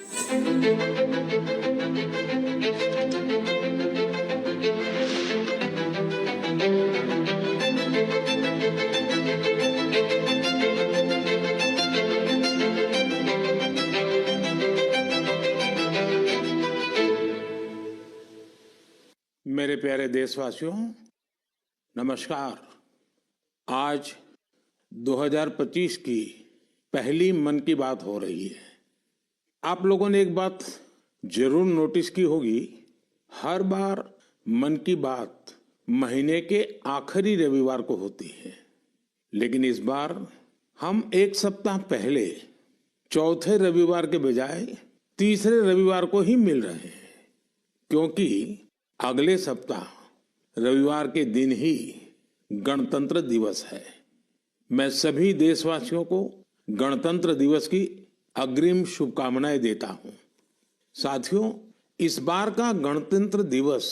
मेरे प्यारे देशवासियों, नमस्कार। आज 2025 की पहली मन की बात हो रही है। आप लोगों ने एक बात जरूर नोटिस की होगी, हर बार मन की बात महीने के आखिरी रविवार को होती है, लेकिन इस बार हम एक सप्ताह पहले चौथे रविवार के बजाय तीसरे रविवार को ही मिल रहे हैं, क्योंकि अगले सप्ताह रविवार के दिन ही गणतंत्र दिवस है। मैं सभी देशवासियों को गणतंत्र दिवस की अग्रिम शुभकामनाएं देता हूं। साथियों, इस बार का गणतंत्र दिवस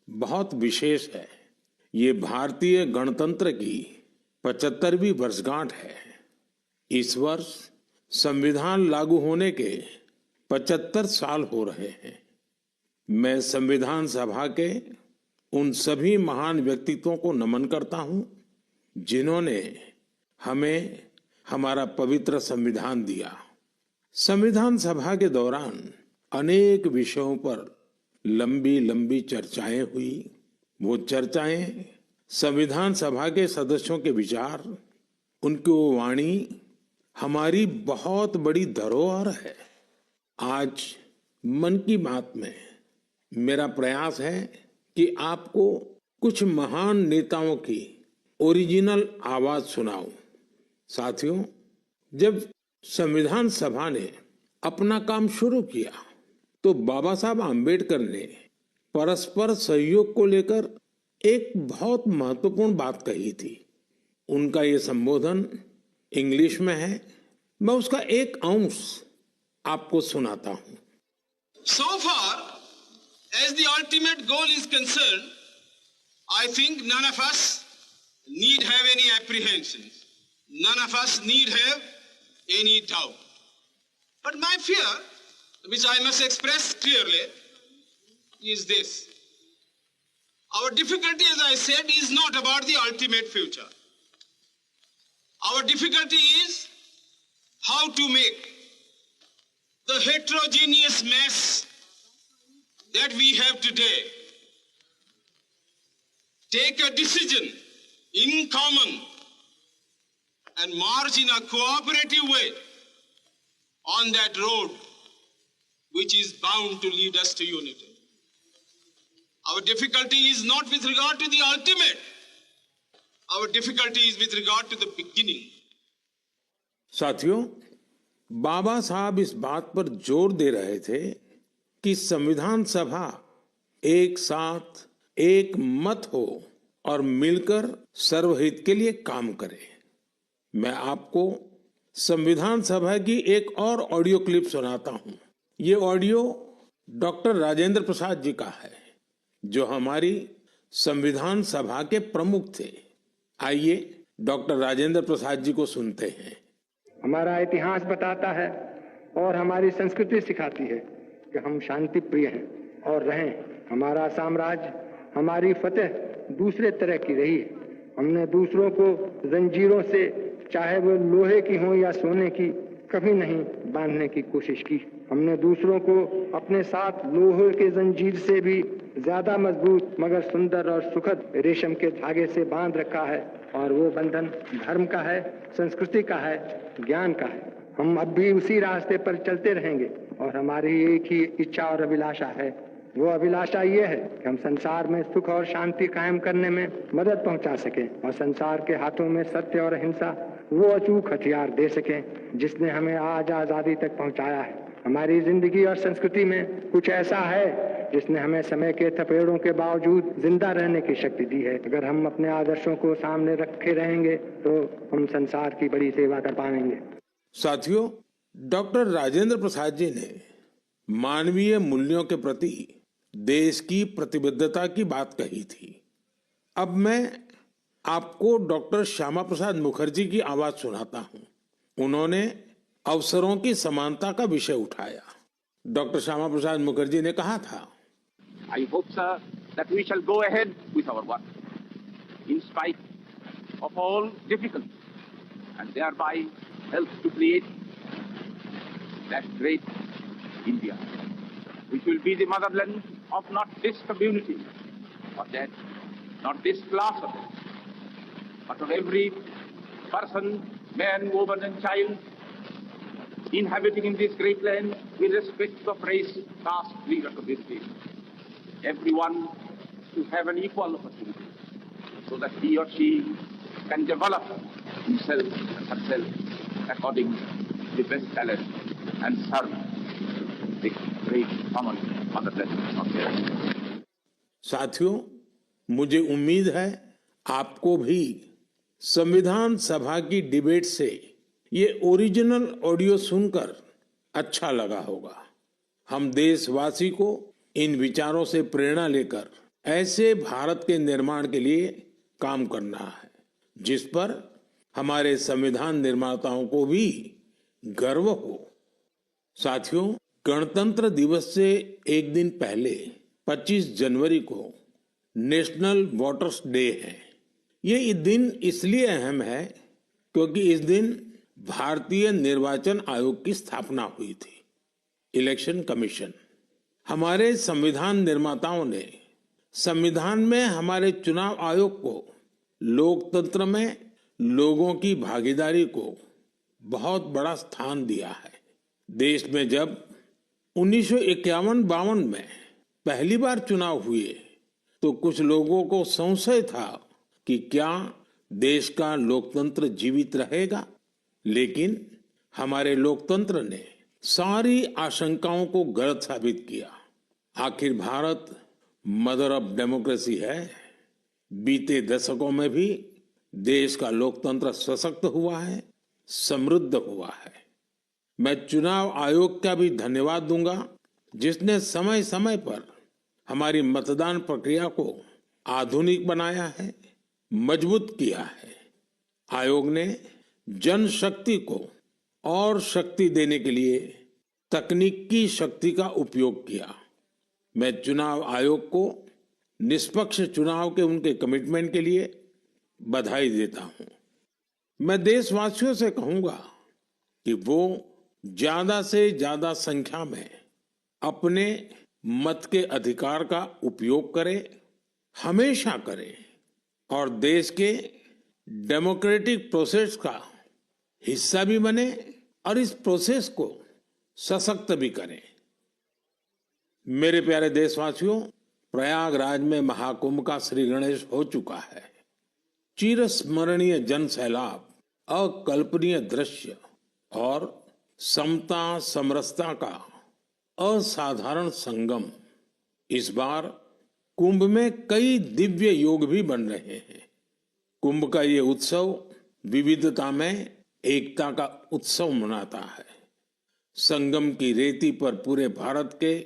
बहुत विशेष है। ये भारतीय गणतंत्र की 75वीं वर्षगांठ है। इस वर्ष संविधान लागू होने के 75 साल हो रहे हैं। मैं संविधान सभा के उन सभी महान व्यक्तित्वों को नमन करता हूं, जिन्होंने हमें हमारा पवित्र संविधान दिया। संविधान सभा के दौरान अनेक विषयों पर लंबी लंबी चर्चाएं हुई। वो चर्चाएं संविधान सभा के सदस्यों के विचार, उनकी वो वाणी हमारी बहुत बड़ी धरोहर है। आज मन की बात में मेरा प्रयास है कि आपको कुछ महान नेताओं की ओरिजिनल आवाज सुनाऊं। साथियों, जब संविधान सभा ने अपना काम शुरू किया तो बाबा साहब आम्बेडकर ने परस्पर सहयोग को लेकर एक बहुत महत्वपूर्ण बात कही थी। उनका ये संबोधन इंग्लिश में है। मैं उसका एक अंश आपको सुनाता हूं। So far as the ultimate goal is concerned, I think none of us need have any apprehensions. None of us need have any doubt. But my fear, which I must express clearly, is this. Our difficulty, as I said, is not about the ultimate future. Our difficulty is how to make the heterogeneous mess that we have today take a decision in common and march in a cooperative way on that road which is bound to lead us to unity. Our difficulty is not with regard to the ultimate. Our difficulty is with regard to the beginning. साथियों, बाबा साहब इस बात पर जोर दे रहे थे कि संविधान सभा एक साथ एक मत हो और मिलकर सर्वहित के लिए काम करे। मैं आपको संविधान सभा की एक और ऑडियो क्लिप सुनाता हूं। ये ऑडियो डॉक्टर राजेंद्र प्रसाद जी का है, जो हमारी संविधान सभा के प्रमुख थे। आइए डॉक्टर राजेंद्र प्रसाद जी को सुनते हैं। हमारा इतिहास बताता है और हमारी संस्कृति सिखाती है कि हम शांति प्रिय हैं और रहें। हमारा साम्राज्य, हमारी फतेह दूसरे तरह की रही है। हमने दूसरों को जंजीरों से, चाहे वो लोहे की हो या सोने की, कभी नहीं बांधने की कोशिश की। हमने दूसरों को अपने साथ लोहे के जंजीर से भी ज्यादा मजबूत मगर सुंदर और सुखद रेशम के धागे से बांध रखा है, और वो बंधन धर्म का है, संस्कृति का है, ज्ञान का है। हम अब भी उसी रास्ते पर चलते रहेंगे और हमारी एक ही इच्छा और अभिलाषा है। वो अभिलाषा ये है कि हम संसार में सुख और शांति कायम करने में मदद पहुंचा सकें और संसार के हाथों में सत्य और अहिंसा वो अचूक हथियार दे सकें जिसने हमें आज आजादी तक पहुंचाया है। हमारी जिंदगी और संस्कृति में कुछ ऐसा है जिसने हमें समय के थपेड़ों के बावजूद जिंदा रहने की शक्ति दी है। अगर हम अपने आदर्शों को सामने रखे रहेंगे तो हम संसार की बड़ी सेवा कर पाएंगे। साथियों, डॉक्टर राजेंद्र प्रसाद जी ने मानवीय मूल्यों के प्रति देश की प्रतिबद्धता की बात कही थी। अब मैं आपको डॉक्टर श्यामा प्रसाद मुखर्जी की आवाज सुनाता हूं। उन्होंने अवसरों की समानता का विषय उठाया। डॉक्टर श्यामा प्रसाद मुखर्जी ने कहा था, I hope, sir, that we shall go ahead with our work in spite of all difficulties and thereby help to create that great India, which will be the motherland of not this community or that, not this class of it, but of every person, man, woman and child inhabiting in this great land, irrespective of race, caste, creed or community. Everyone to have an equal opportunity so that he or she can develop himself and herself according to the best talent and serve the great common motherland of their. साथियों, मुझे उम्मीद है आपको भी संविधान सभा की debate से ये ओरिजिनल ऑडियो सुनकर अच्छा लगा होगा। हम देशवासी को इन विचारों से प्रेरणा लेकर ऐसे भारत के निर्माण के लिए काम करना है जिस पर हमारे संविधान निर्माताओं को भी गर्व हो। साथियों, गणतंत्र दिवस से एक दिन पहले 25 जनवरी को नेशनल वोटर्स डे है। ये दिन इसलिए अहम है क्योंकि इस दिन भारतीय निर्वाचन आयोग की स्थापना हुई थी। Election commission. हमारे संविधान निर्माताओं ने संविधान में हमारे चुनाव आयोग को लोकतंत्र में लोगों की भागीदारी को बहुत बड़ा स्थान दिया है। देश में जब 1951-52 में पहली बार चुनाव हुए तो कुछ लोगों को संशय था कि क्या देश का लोकतंत्र जीवित रहेगा, लेकिन हमारे लोकतंत्र ने सारी आशंकाओं को गलत साबित किया। आखिर भारत मदर ऑफ डेमोक्रेसी है। बीते दशकों में भी देश का लोकतंत्र सशक्त हुआ है, समृद्ध हुआ है। मैं चुनाव आयोग का भी धन्यवाद दूंगा जिसने समय समय पर हमारी मतदान प्रक्रिया को आधुनिक बनाया है, मजबूत किया है। आयोग ने जनशक्ति को और शक्ति देने के लिए तकनीकी शक्ति का उपयोग किया। मैं चुनाव आयोग को निष्पक्ष चुनाव के उनके कमिटमेंट के लिए बधाई देता हूं। मैं देशवासियों से कहूंगा कि वो ज्यादा से ज्यादा संख्या में अपने मत के अधिकार का उपयोग करें, हमेशा करें और देश के डेमोक्रेटिक प्रोसेस का हिस्सा भी बने और इस प्रोसेस को सशक्त भी करें। मेरे प्यारे देशवासियों, प्रयागराज में महाकुंभ का श्री गणेश हो चुका है। चिरस्मरणीय जन सैलाब, अकल्पनीय दृश्य और समता समरसता का असाधारण संगम। इस बार कुंभ में कई दिव्य योग भी बन रहे हैं। कुंभ का ये उत्सव विविधता में एकता का उत्सव मनाता है। संगम की रेती पर पूरे भारत के,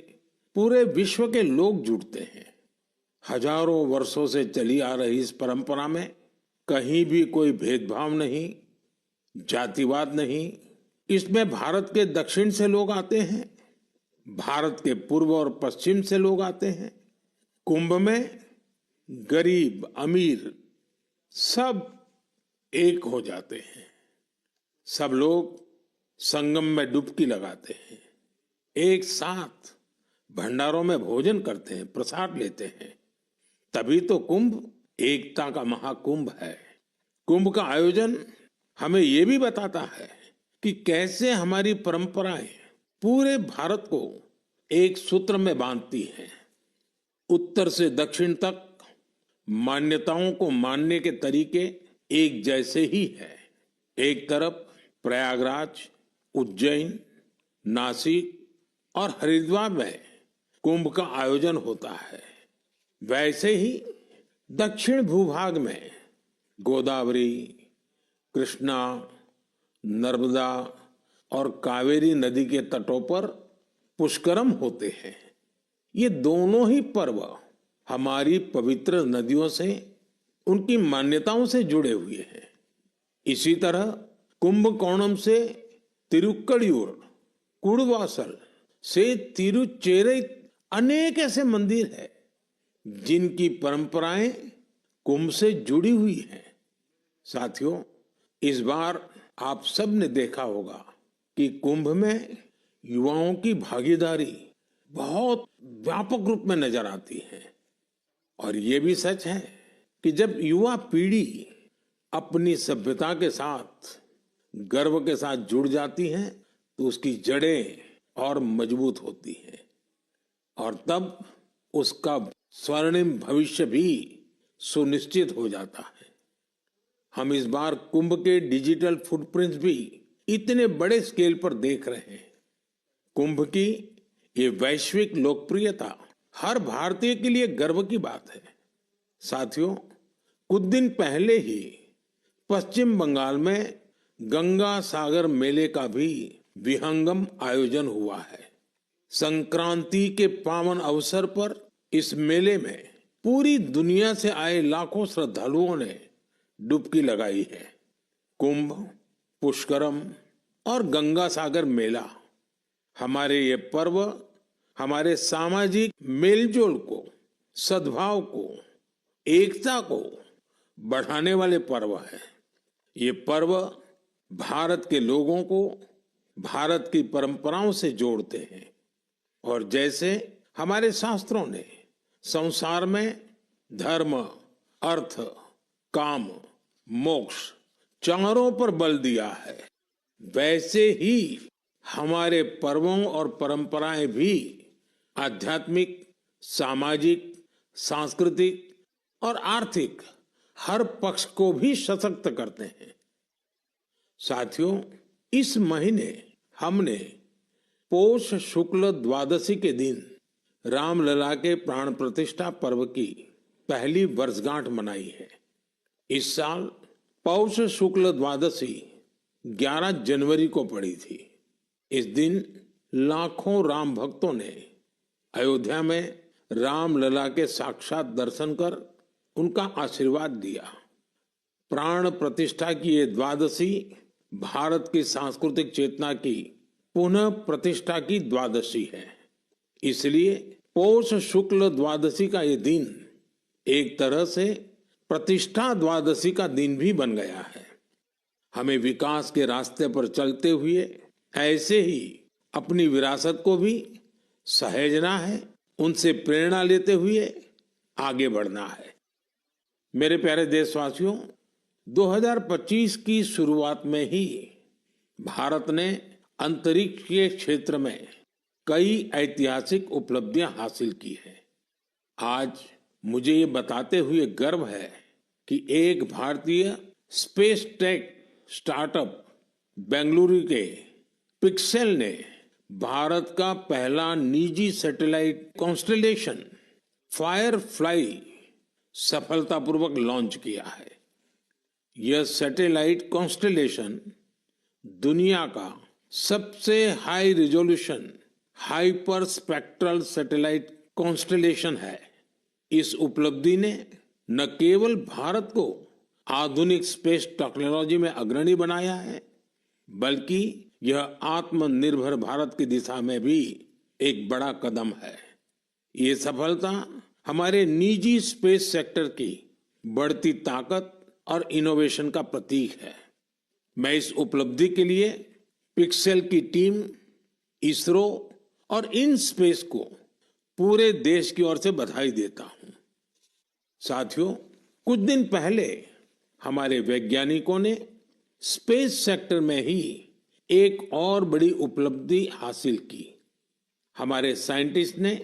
पूरे विश्व के लोग जुड़ते हैं। हजारों वर्षों से चली आ रही इस परंपरा में कहीं भी कोई भेदभाव नहीं, जातिवाद नहीं। इसमें भारत के दक्षिण से लोग आते हैं, भारत के पूर्व और पश्चिम से लोग आते हैं। कुंभ में गरीब अमीर सब एक हो जाते हैं। सब लोग संगम में डुबकी लगाते हैं, एक साथ भंडारों में भोजन करते हैं, प्रसाद लेते हैं। तभी तो कुंभ एकता का महाकुंभ है। कुंभ का आयोजन हमें ये भी बताता है कि कैसे हमारी परंपराएं पूरे भारत को एक सूत्र में बांधती हैं। उत्तर से दक्षिण तक मान्यताओं को मानने के तरीके एक जैसे ही है। एक तरफ प्रयागराज, उज्जैन, नासिक और हरिद्वार में कुंभ का आयोजन होता है, वैसे ही दक्षिण भूभाग में गोदावरी, कृष्णा, नर्मदा और कावेरी नदी के तटों पर पुष्करम होते हैं। ये दोनों ही पर्व हमारी पवित्र नदियों से, उनकी मान्यताओं से जुड़े हुए हैं। इसी तरह कुंभकोणम से तिरुक्कड़ियूर, कुड़वासल, से तिरुचेरै अनेक ऐसे मंदिर हैं जिनकी परंपराएं कुंभ से जुड़ी हुई हैं। साथियों, इस बार आप सब ने देखा होगा कि कुंभ में युवाओं की भागीदारी बहुत व्यापक रूप में नजर आती है। और ये भी सच है कि जब युवा पीढ़ी अपनी सभ्यता के साथ गर्व के साथ जुड़ जाती है तो उसकी जड़ें और मजबूत होती हैं और तब उसका स्वर्णिम भविष्य भी सुनिश्चित हो जाता है। हम इस बार कुंभ के डिजिटल फुटप्रिंट्स भी इतने बड़े स्केल पर देख रहे हैं। कुंभ की ये वैश्विक लोकप्रियता हर भारतीय के लिए गर्व की बात है। साथियों, कुछ दिन पहले ही पश्चिम बंगाल में गंगा सागर मेले का भी विहंगम आयोजन हुआ है। संक्रांति के पावन अवसर पर इस मेले में पूरी दुनिया से आए लाखों श्रद्धालुओं ने डुबकी लगाई है। कुंभ, पुष्करम और गंगा सागर मेला हमारे ये पर्व हमारे सामाजिक मेलजोल को, सद्भाव को, एकता को बढ़ाने वाले पर्व है। ये पर्व भारत के लोगों को भारत की परंपराओं से जोड़ते हैं और जैसे हमारे शास्त्रों ने संसार में धर्म, अर्थ, काम, मोक्ष चारों पर बल दिया है, वैसे ही हमारे पर्वों और परंपराएं भी आध्यात्मिक, सामाजिक, सांस्कृतिक और आर्थिक हर पक्ष को भी सशक्त करते हैं। साथियों, इस महीने हमने पौष शुक्ल द्वादशी के दिन रामलला के प्राण प्रतिष्ठा पर्व की पहली वर्षगांठ मनाई है। इस साल पौष शुक्ल द्वादशी 11 जनवरी को पड़ी थी। इस दिन लाखों राम भक्तों ने अयोध्या में रामलला के साक्षात दर्शन कर उनका आशीर्वाद दिया। प्राण प्रतिष्ठा की ये द्वादशी भारत की सांस्कृतिक चेतना की पुनः प्रतिष्ठा की द्वादशी है। इसलिए पौष शुक्ल द्वादशी का ये दिन एक तरह से प्रतिष्ठा द्वादशी का दिन भी बन गया है। हमें विकास के रास्ते पर चलते हुए ऐसे ही अपनी विरासत को भी सहेजना है, उनसे प्रेरणा लेते हुए आगे बढ़ना है। मेरे प्यारे देशवासियों, 2025 की शुरुआत में ही भारत ने अंतरिक्ष के क्षेत्र में कई ऐतिहासिक उपलब्धियां हासिल की हैं। आज मुझे ये बताते हुए गर्व है कि एक भारतीय स्पेस टेक स्टार्टअप बेंगलुरु के पिक्सेल ने भारत का पहला निजी सैटेलाइट कॉन्स्टेलेशन फायरफ्लाई सफलतापूर्वक लॉन्च किया है। यह सैटेलाइट कॉन्स्टेलेशन दुनिया का सबसे high resolution hyper spectral satellite constellation है। इस उपलब्धि ने न केवल भारत को आधुनिक स्पेस टेक्नोलॉजी में अग्रणी बनाया है, बल्कि यह आत्मनिर्भर भारत की दिशा में भी एक बड़ा कदम है। ये सफलता हमारे निजी स्पेस सेक्टर की बढ़ती ताकत और इनोवेशन का प्रतीक है। मैं इस उपलब्धि के लिए पिक्सेल की टीम, इसरो और इन स्पेस को पूरे देश की ओर से बधाई देता हूं। साथियों, कुछ दिन पहले हमारे वैज्ञानिकों ने स्पेस सेक्टर में ही एक और बड़ी उपलब्धि हासिल की। हमारे साइंटिस्ट ने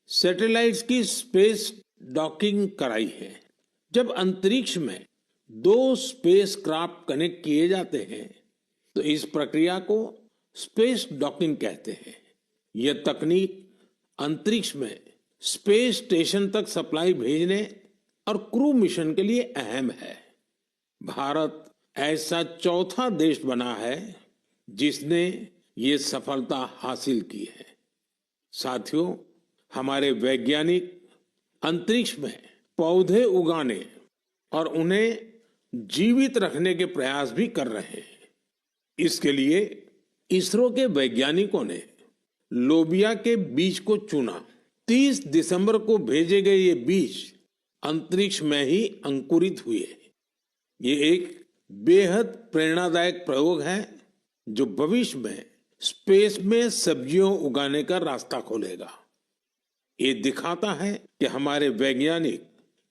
सैटेलाइट्स की स्पेस डॉकिंग कराई है। जब अंतरिक्ष में 2 स्पेस क्राफ्ट कनेक्ट किए जाते हैं तो इस प्रक्रिया को स्पेस डॉकिंग कहते हैं। यह तकनीक अंतरिक्ष में स्पेस स्टेशन तक सप्लाई भेजने और क्रू मिशन के लिए अहम है। भारत ऐसा चौथा देश बना है जिसने ये सफलता हासिल की है। साथियों, हमारे वैज्ञानिक अंतरिक्ष में पौधे उगाने और उन्हें जीवित रखने के प्रयास भी कर रहे हैं। इसके लिए इसरो के वैज्ञानिकों ने लोबिया के बीज को चुना। 30 दिसंबर को भेजे गए ये बीज अंतरिक्ष में ही अंकुरित हुए। ये एक बेहद प्रेरणादायक प्रयोग है जो भविष्य में स्पेस में सब्जियों उगाने का रास्ता खोलेगा। ये दिखाता है कि हमारे वैज्ञानिक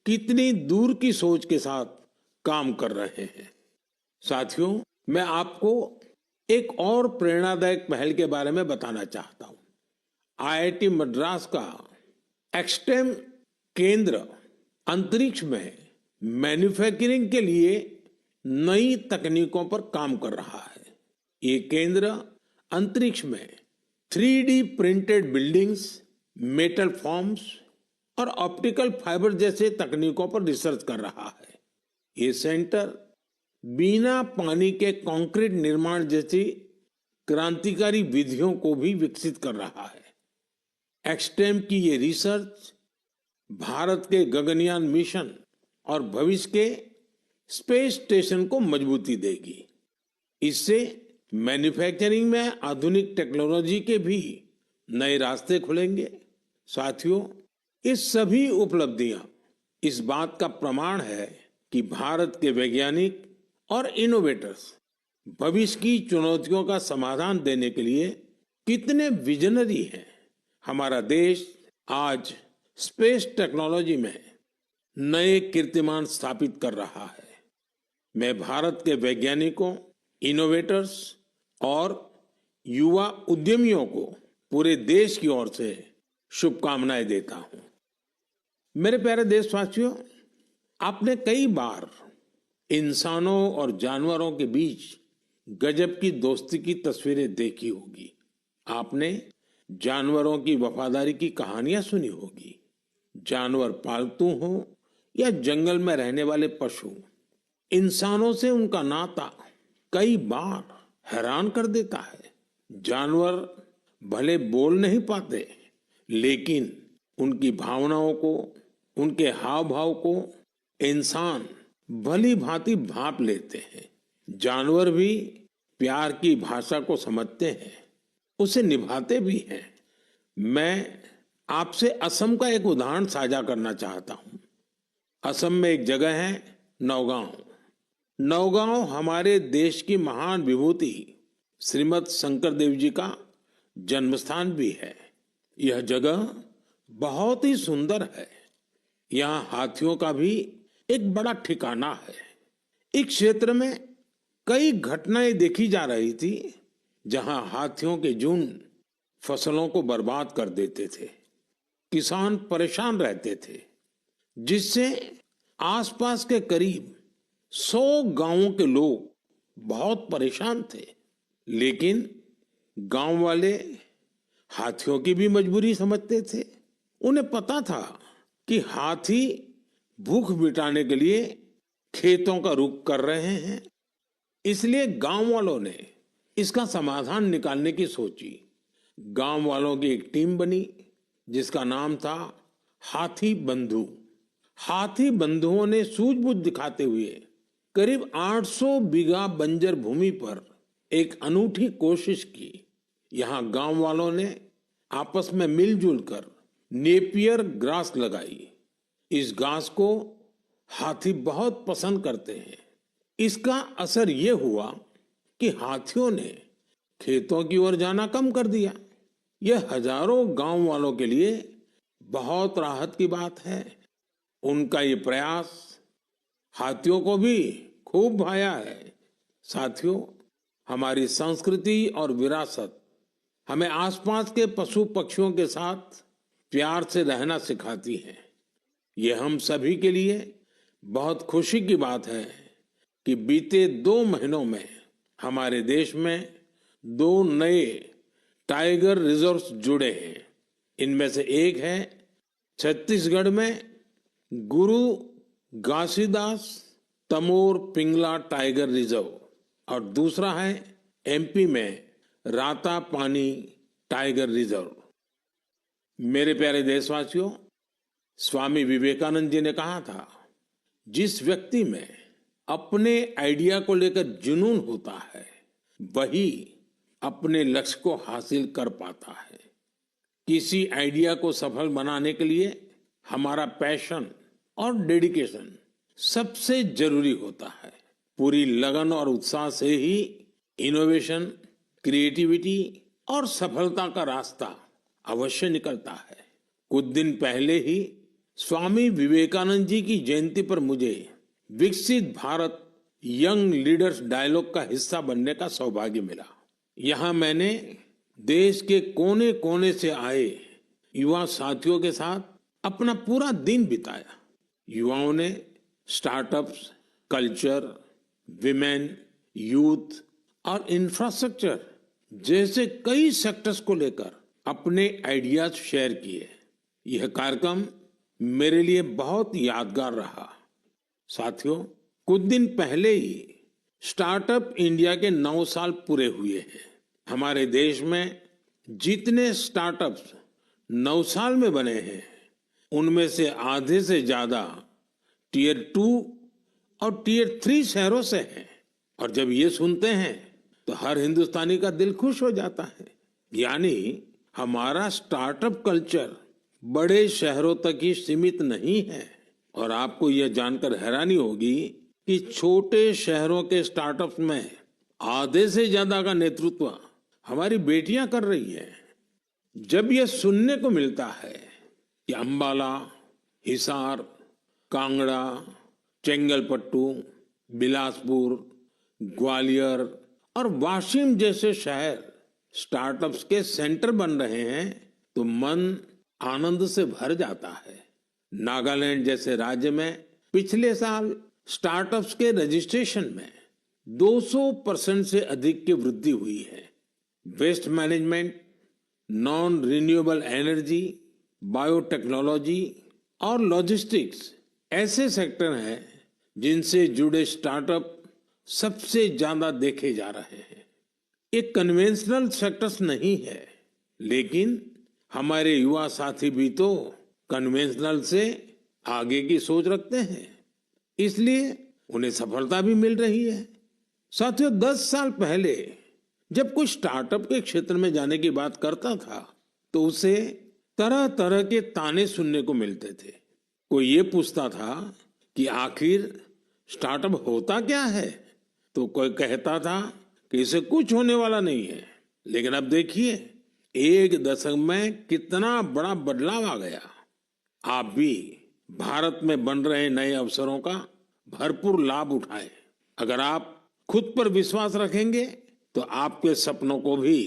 कितनी दूर की सोच के साथ काम कर रहे हैं। साथियों, मैं आपको एक और प्रेरणादायक पहल के बारे में बताना चाहता हूं। आईआईटी मद्रास का एक्सटेम केंद्र अंतरिक्ष में मैन्युफैक्चरिंग के लिए नई तकनीकों पर काम कर रहा है। ये केंद्र अंतरिक्ष में 3D printed buildings, metal forms और ऑप्टिकल फाइबर जैसे तकनीकों पर रिसर्च कर रहा है। ये सेंटर बिना पानी के कंक्रीट निर्माण जैसी क्रांतिकारी विधियों को भी विकसित कर रहा है। एक्सटेम की ये रिसर्च भारत के गगनयान मिशन और भविष्य के स्पेस स्टेशन को मजबूती देगी। इससे मैन्युफैक्चरिंग में आधुनिक टेक्नोलॉजी के भी नए रास्ते खुलेंगे। साथियों, ये सभी उपलब्धियां इस बात का प्रमाण है कि भारत के वैज्ञानिक और इनोवेटर्स भविष्य की चुनौतियों का समाधान देने के लिए कितने विजनरी हैं। हमारा देश आज स्पेस टेक्नोलॉजी में नए कीर्तिमान स्थापित कर रहा है। मैं भारत के वैज्ञानिकों, इनोवेटर्स और युवा उद्यमियों को पूरे देश की ओर से शुभकामनाएं देता हूं। मेरे प्यारे देशवासियों, आपने कई बार इंसानों और जानवरों के बीच गजब की दोस्ती की तस्वीरें देखी होगी। आपने जानवरों की वफादारी की कहानियां सुनी होगी। जानवर पालतू हो या जंगल में रहने वाले पशु, इंसानों से उनका नाता कई बार हैरान कर देता है। जानवर भले बोल नहीं पाते, लेकिन उनकी भावनाओं को, उनके हाव भाव को इंसान भली भांति भांप लेते हैं। जानवर भी प्यार की भाषा को समझते हैं, उसे निभाते भी हैं। मैं आपसे असम का एक उदाहरण साझा करना चाहता हूं। असम में एक जगह है नौगांव। नौगांव हमारे देश की महान विभूति श्रीमद शंकर देव जी का जन्म स्थान भी है। यह जगह बहुत ही सुंदर है। यहाँ हाथियों का भी एक बड़ा ठिकाना है। इस क्षेत्र में कई घटनाएं देखी जा रही थी जहां हाथियों के झुंड फसलों को बर्बाद कर देते थे। किसान परेशान रहते थे, जिससे आसपास के करीब 100 गांवों के लोग बहुत परेशान थे। लेकिन गांव वाले हाथियों की भी मजबूरी समझते थे। उन्हें पता था कि हाथी भूख मिटाने के लिए खेतों का रुख कर रहे हैं, इसलिए गांव वालों ने इसका समाधान निकालने की सोची। गांव वालों की एक टीम बनी जिसका नाम था हाथी बंधु। हाथी बंधुओं ने सूझबूझ दिखाते हुए करीब 800 बीघा बंजर भूमि पर एक अनूठी कोशिश की। यहाँ गांव वालों ने आपस में मिलजुल कर नेपियर ग्रास लगाई। इस घास को हाथी बहुत पसंद करते हैं। इसका असर ये हुआ कि हाथियों ने खेतों की ओर जाना कम कर दिया। यह हजारों गांव वालों के लिए बहुत राहत की बात है। उनका ये प्रयास हाथियों को भी खूब भाया है। साथियों, हमारी संस्कृति और विरासत हमें आसपास के पशु पक्षियों के साथ प्यार से रहना सिखाती है। ये हम सभी के लिए बहुत खुशी की बात है कि बीते 2 महीनों में हमारे देश में 2 नए टाइगर रिजर्व्स जुड़े हैं। इनमें से एक है छत्तीसगढ़ में गुरु घासीदास तमोर पिंगला टाइगर रिजर्व और दूसरा है एमपी में राता पानी टाइगर रिजर्व। मेरे प्यारे देशवासियों, स्वामी विवेकानंद जी ने कहा था, जिस व्यक्ति में अपने आइडिया को लेकर जुनून होता है वही अपने लक्ष्य को हासिल कर पाता है। किसी आइडिया को सफल बनाने के लिए हमारा पैशन और डेडिकेशन सबसे जरूरी होता है। पूरी लगन और उत्साह से ही इनोवेशन, क्रिएटिविटी और सफलता का रास्ता अवश्य निकलता है। कुछ दिन पहले ही स्वामी विवेकानंद जी की जयंती पर मुझे विकसित भारत यंग लीडर्स डायलॉग का हिस्सा बनने का सौभाग्य मिला। यहाँ मैंने देश के कोने कोने से आए युवा साथियों के साथ अपना पूरा दिन बिताया। युवाओं ने स्टार्टअप्स, कल्चर, विमेन, यूथ और इंफ्रास्ट्रक्चर जैसे कई सेक्टर्स को लेकर अपने आइडियाज शेयर किए। यह कार्यक्रम मेरे लिए बहुत यादगार रहा। साथियों, कुछ दिन पहले ही स्टार्टअप इंडिया के 9 साल पूरे हुए हैं। हमारे देश में जितने स्टार्टअप्स 9 साल में बने हैं, उनमें से आधे से ज्यादा टियर 2 और टियर 3 शहरों से हैं। और जब ये सुनते हैं तो हर हिंदुस्तानी का दिल खुश हो जाता है। यानी हमारा स्टार्टअप कल्चर बड़े शहरों तक ही सीमित नहीं है। और आपको यह जानकर हैरानी होगी कि छोटे शहरों के स्टार्टअप्स में आधे से ज्यादा का नेतृत्व हमारी बेटियां कर रही है। जब यह सुनने को मिलता है कि अंबाला, हिसार, कांगड़ा, चेंगलपट्टू, बिलासपुर, ग्वालियर और वाशिम जैसे शहर स्टार्टअप्स के सेंटर बन रहे हैं तो मन आनंद से भर जाता है। नागालैंड जैसे राज्य में पिछले साल स्टार्टअप्स के रजिस्ट्रेशन में 200% से अधिक की वृद्धि हुई है। Waste management, non renewable energy, biotechnology और लॉजिस्टिक्स ऐसे सेक्टर हैं जिनसे जुड़े स्टार्टअप सबसे ज्यादा देखे जा रहे हैं। ये कन्वेंशनल सेक्टर्स नहीं है, लेकिन हमारे युवा साथी भी तो कन्वेंशनल से आगे की सोच रखते हैं, इसलिए उन्हें सफलता भी मिल रही है। साथियों, 10 साल पहले जब कोई स्टार्टअप के क्षेत्र में जाने की बात करता था तो उसे तरह तरह के ताने सुनने को मिलते थे। कोई ये पूछता था कि आखिर स्टार्टअप होता क्या है, तो कोई कहता था कि इसे कुछ होने वाला नहीं है। लेकिन अब देखिए, 1 दशक में कितना बड़ा बदलाव आ गया। आप भी भारत में बन रहे नए अवसरों का भरपूर लाभ उठाएं। अगर आप खुद पर विश्वास रखेंगे तो आपके सपनों को भी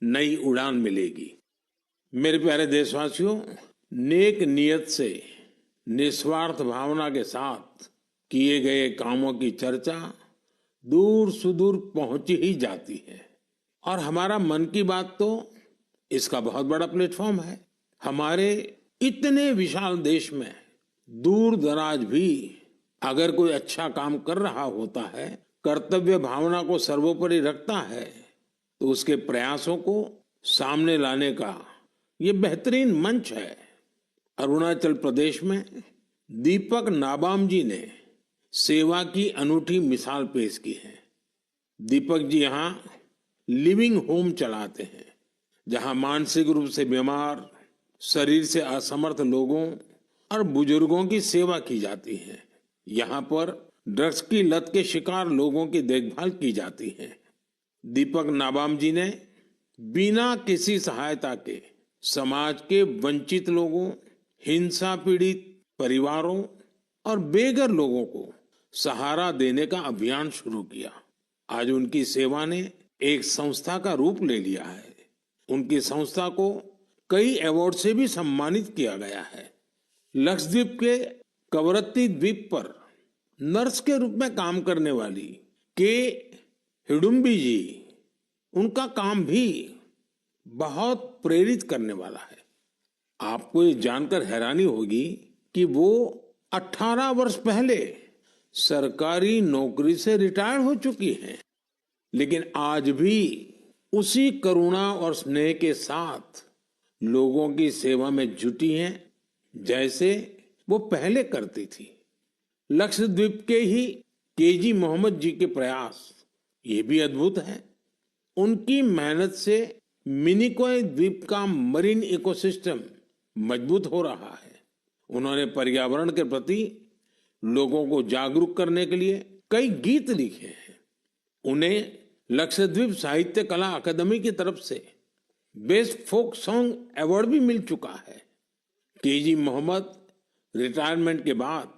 नई उड़ान मिलेगी। मेरे प्यारे देशवासियों, नेक नियत से निस्वार्थ भावना के साथ किए गए कामों की चर्चा दूर सुदूर पहुंच ही जाती है। और हमारा मन की बात तो इसका बहुत बड़ा प्लेटफॉर्म है। हमारे इतने विशाल देश में दूर दराज भी अगर कोई अच्छा काम कर रहा होता है, कर्तव्य भावना को सर्वोपरि रखता है, तो उसके प्रयासों को सामने लाने का ये बेहतरीन मंच है। अरुणाचल प्रदेश में दीपक नाबाम जी ने सेवा की अनूठी मिसाल पेश की है। दीपक जी यहाँ लिविंग होम चलाते हैं, जहाँ मानसिक रूप से बीमार, शरीर से असमर्थ लोगों और बुजुर्गों की सेवा की जाती है। यहाँ पर ड्रग्स की लत के शिकार लोगों की देखभाल की जाती है। दीपक नाबाम जी ने बिना किसी सहायता के समाज के वंचित लोगों, हिंसा पीड़ित परिवारों और बेघर लोगों को सहारा देने का अभियान शुरू किया। आज उनकी सेवा ने एक संस्था का रूप ले लिया है। उनकी संस्था को कई अवार्ड से भी सम्मानित किया गया है। लक्षद्वीप के कवरत्ती द्वीप पर नर्स के रूप में काम करने वाली के हिडुम्बी जी, उनका काम भी बहुत प्रेरित करने वाला है। आपको ये जानकर हैरानी होगी कि वो 18 वर्ष पहले सरकारी नौकरी से रिटायर हो चुकी हैं, लेकिन आज भी उसी करुणा और स्नेह के साथ लोगों की सेवा में जुटी हैं जैसे वो पहले करती थी। लक्षद्वीप के ही केजी मोहम्मद जी के प्रयास ये भी अद्भुत है। उनकी मेहनत से मिनिकॉय द्वीप का मरीन इकोसिस्टम मजबूत हो रहा है। उन्होंने पर्यावरण के प्रति लोगों को जागरूक करने के लिए कई गीत लिखे हैं। उन्हें लक्षद्वीप साहित्य कला अकादमी की तरफ से बेस्ट फोक सॉन्ग अवार्ड भी मिल चुका है। केजी मोहम्मद रिटायरमेंट के बाद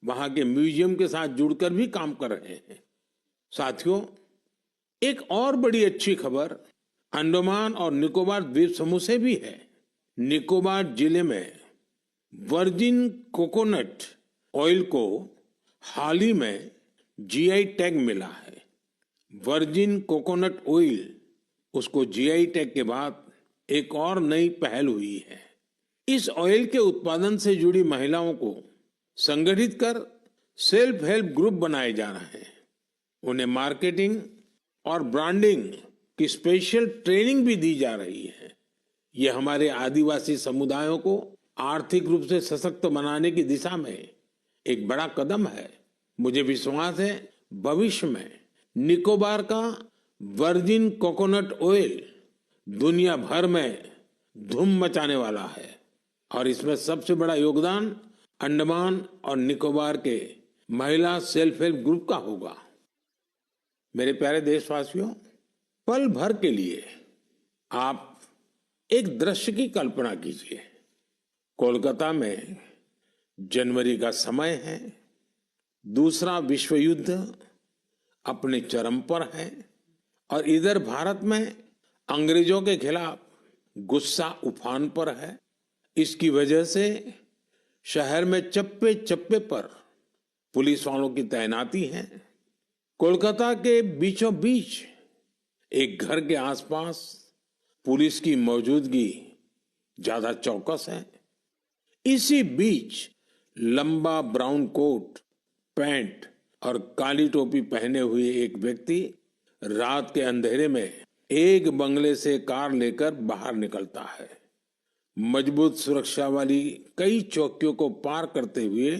वहां के म्यूजियम के साथ जुड़कर भी काम कर रहे हैं। साथियों, एक और बड़ी अच्छी खबर अंडमान और निकोबार द्वीप समूह से भी है। निकोबार जिले में वर्जिन कोकोनट ऑयल को हाल ही में जीआई टैग मिला है। वर्जिन कोकोनट ऑयल, उसको जीआई टैग के बाद एक और नई पहल हुई है। इस ऑयल के उत्पादन से जुड़ी महिलाओं को संगठित कर सेल्फ हेल्प ग्रुप बनाए जा रहे हैं। उन्हें मार्केटिंग और ब्रांडिंग की स्पेशल ट्रेनिंग भी दी जा रही है। यह हमारे आदिवासी समुदायों को आर्थिक रूप से सशक्त बनाने की दिशा में एक बड़ा कदम है। मुझे विश्वास है भविष्य में निकोबार का वर्जिन कोकोनट ऑयल दुनिया भर में धूम मचाने वाला है और इसमें सबसे बड़ा योगदान अंडमान और निकोबार के महिला सेल्फ हेल्प ग्रुप का होगा। मेरे प्यारे देशवासियों, पल भर के लिए आप एक दृश्य की कल्पना कीजिए। कोलकाता में जनवरी का समय है, दूसरा विश्व युद्ध अपने चरम पर है और इधर भारत में अंग्रेजों के खिलाफ गुस्सा उफान पर है। इसकी वजह से शहर में चप्पे चप्पे पर पुलिस वालों की तैनाती है। कोलकाता के बीचों बीच एक घर के आसपास पुलिस की मौजूदगी ज्यादा चौकस है। इसी बीच लंबा ब्राउन कोट, पैंट और काली टोपी पहने हुए एक व्यक्ति रात के अंधेरे में एक बंगले से कार लेकर बाहर निकलता है। मजबूत सुरक्षा वाली कई चौकियों को पार करते हुए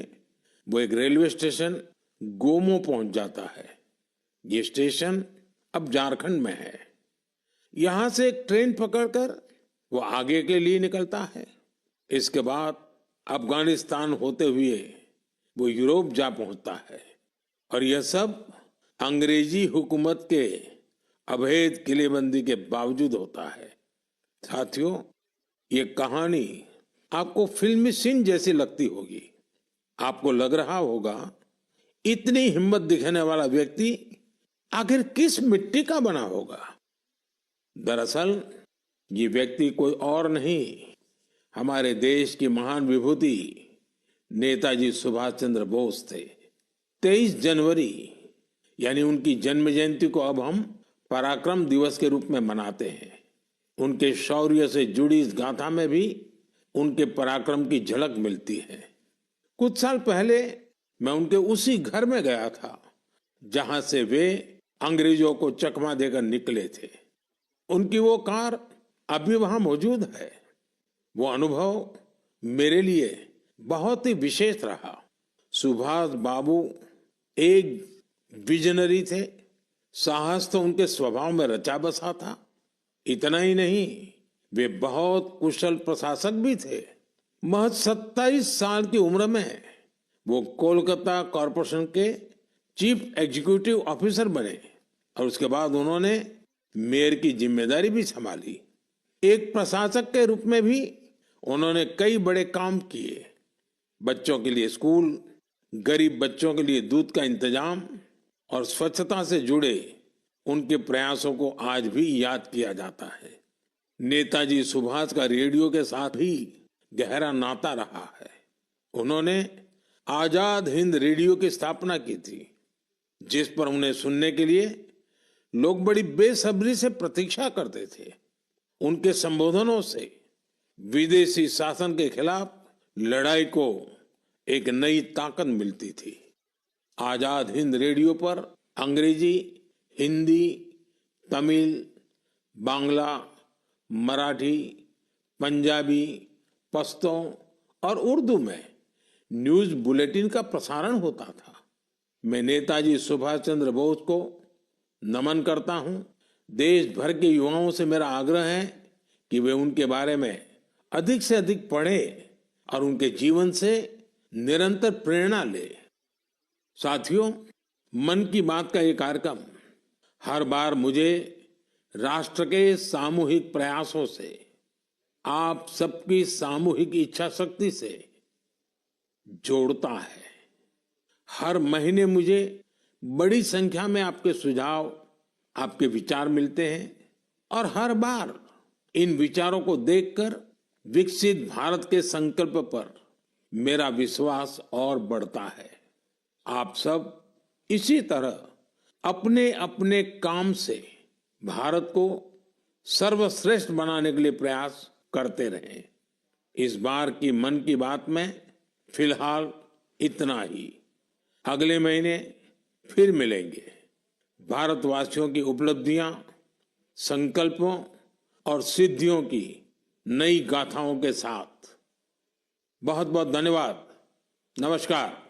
वो एक रेलवे स्टेशन गोमो पहुंच जाता है। ये स्टेशन अब झारखंड में है। यहां से एक ट्रेन पकड़कर वो आगे के लिए निकलता है। इसके बाद अफगानिस्तान होते हुए वो यूरोप जा पहुंचता है और यह सब अंग्रेजी हुकूमत के अवैध किलेबंदी के बावजूद होता है। साथियों, ये कहानी आपको फिल्मी सीन जैसी लगती होगी। आपको लग रहा होगा इतनी हिम्मत दिखाने वाला व्यक्ति आखिर किस मिट्टी का बना होगा। दरअसल ये व्यक्ति कोई और नहीं, हमारे देश की महान विभूति नेताजी सुभाष चंद्र बोस थे। 23 जनवरी यानी उनकी जन्म जयंती को अब हम पराक्रम दिवस के रूप में मनाते हैं। उनके शौर्य से जुड़ी इस गाथा में भी उनके पराक्रम की झलक मिलती है। कुछ साल पहले मैं उनके उसी घर में गया था जहां से वे अंग्रेजों को चकमा देकर निकले थे। उनकी वो कार अभी वहां मौजूद है। वो अनुभव मेरे लिए बहुत ही विशेष रहा। सुभाष बाबू एक विजनरी थे। साहस तो उनके स्वभाव में रचा बसा था। इतना ही नहीं, वे बहुत कुशल प्रशासक भी थे। महज 27 साल की उम्र में वो कोलकाता कॉरपोरेशन के चीफ एग्जीक्यूटिव ऑफिसर बने और उसके बाद उन्होंने मेयर की जिम्मेदारी भी संभाली। एक प्रशासक के रूप में भी उन्होंने कई बड़े काम किए। बच्चों के लिए स्कूल, गरीब बच्चों के लिए दूध का इंतजाम और स्वच्छता से जुड़े उनके प्रयासों को आज भी याद किया जाता है। नेताजी सुभाष का रेडियो के साथ भी गहरा नाता रहा है। उन्होंने आजाद हिंद रेडियो की स्थापना की थी, जिस पर उन्हें सुनने के लिए लोग बड़ी बेसब्री से प्रतीक्षा करते थे। उनके संबोधनों से विदेशी शासन के खिलाफ लड़ाई को एक नई ताकत मिलती थी। आजाद हिंद रेडियो पर अंग्रेजी, हिंदी, तमिल, बांग्ला, मराठी, पंजाबी, पश्तो और उर्दू में न्यूज बुलेटिन का प्रसारण होता था। मैं नेताजी सुभाष चंद्र बोस को नमन करता हूं, देश भर के युवाओं से मेरा आग्रह है कि वे उनके बारे में अधिक से अधिक पढ़ें और उनके जीवन से निरंतर प्रेरणा लें। साथियों, मन की बात का ये कार्यक्रम हर बार मुझे राष्ट्र के सामूहिक प्रयासों से, आप सबकी सामूहिक इच्छा शक्ति से जोड़ता है। हर महीने मुझे बड़ी संख्या में आपके सुझाव, आपके विचार मिलते हैं और हर बार इन विचारों को देखकर विकसित भारत के संकल्प पर मेरा विश्वास और बढ़ता है। आप सब इसी तरह अपने अपने काम से भारत को सर्वश्रेष्ठ बनाने के लिए प्रयास करते रहें। इस बार की मन की बात में फिलहाल इतना ही। अगले महीने फिर मिलेंगे भारतवासियों की उपलब्धियां, संकल्पों और सिद्धियों की नई गाथाओं के साथ। बहुत बहुत धन्यवाद। नमस्कार।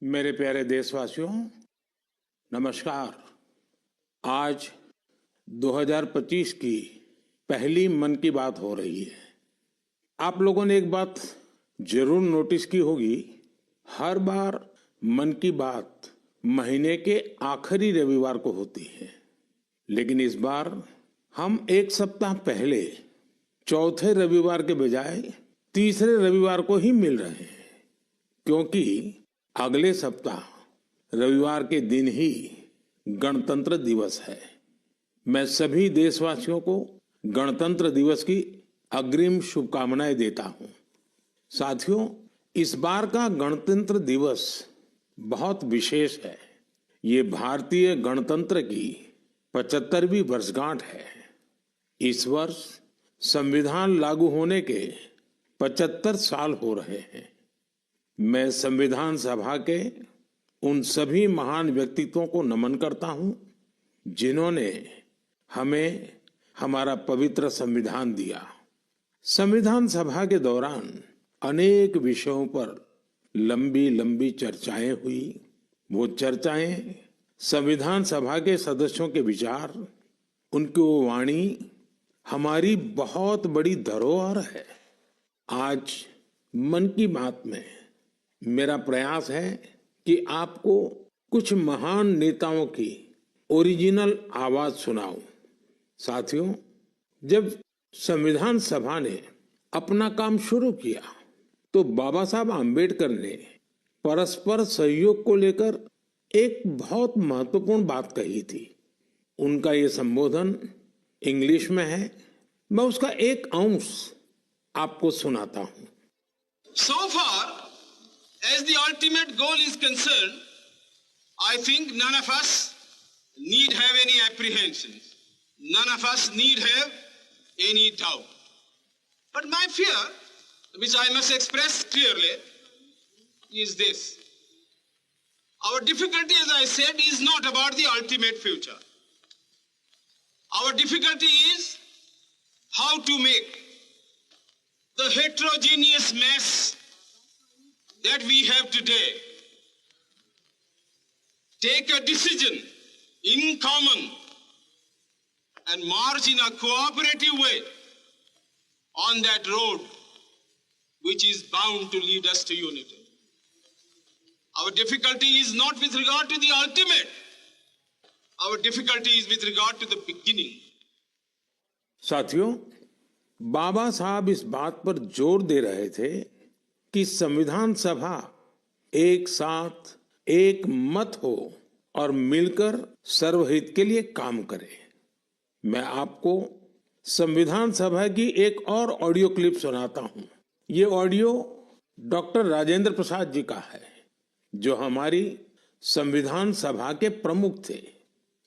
मेरे प्यारे देशवासियों, नमस्कार। आज 2025 की पहली मन की बात हो रही है। आप लोगों ने एक बात जरूर नोटिस की होगी, हर बार मन की बात महीने के आखिरी रविवार को होती है, लेकिन इस बार हम एक सप्ताह पहले चौथे रविवार के बजाय तीसरे रविवार को ही मिल रहे हैं, क्योंकि अगले सप्ताह रविवार के दिन ही गणतंत्र दिवस है। मैं सभी देशवासियों को गणतंत्र दिवस की अग्रिम शुभकामनाएं देता हूं। साथियों, इस बार का गणतंत्र दिवस बहुत विशेष है। ये भारतीय गणतंत्र की 75वीं वर्षगांठ है। इस वर्ष संविधान लागू होने के 75 साल हो रहे हैं। मैं संविधान सभा के उन सभी महान व्यक्तित्वों को नमन करता हूं जिन्होंने हमें हमारा पवित्र संविधान दिया। संविधान सभा के दौरान अनेक विषयों पर लंबी लंबी चर्चाएं हुई। वो चर्चाएं संविधान सभा के सदस्यों के विचार, उनकी वो वाणी हमारी बहुत बड़ी धरोहर है। आज मन की बात में मेरा प्रयास है कि आपको कुछ महान नेताओं की ओरिजिनल आवाज सुनाऊं। साथियों, जब संविधान सभा ने अपना काम शुरू किया तो बाबा साहब आम्बेडकर ने परस्पर सहयोग को लेकर एक बहुत महत्वपूर्ण बात कही थी। उनका ये संबोधन इंग्लिश में है। मैं उसका एक अंश आपको सुनाता हूं। So far as the ultimate goal is concerned, I think none of us need have any apprehensions. None of us need have any doubt. But my fear, which I must express clearly, is this. Our difficulty, as I said, is not about the ultimate future. Our difficulty is how to make the heterogeneous mess that we have today take a decision in common and march in a cooperative way on that road which is bound to lead us to unity. Our difficulty is not with regard to the ultimate. Our difficulty is with regard to the beginning. साथियों, बाबा साहब इस बात पर जोर दे रहे थे कि संविधान सभा एक साथ एक मत हो और मिलकर सर्वहित के लिए काम करे। मैं आपको संविधान सभा की एक और ऑडियो क्लिप सुनाता हूं। ये ऑडियो डॉक्टर राजेंद्र प्रसाद जी का है, जो हमारी संविधान सभा के प्रमुख थे।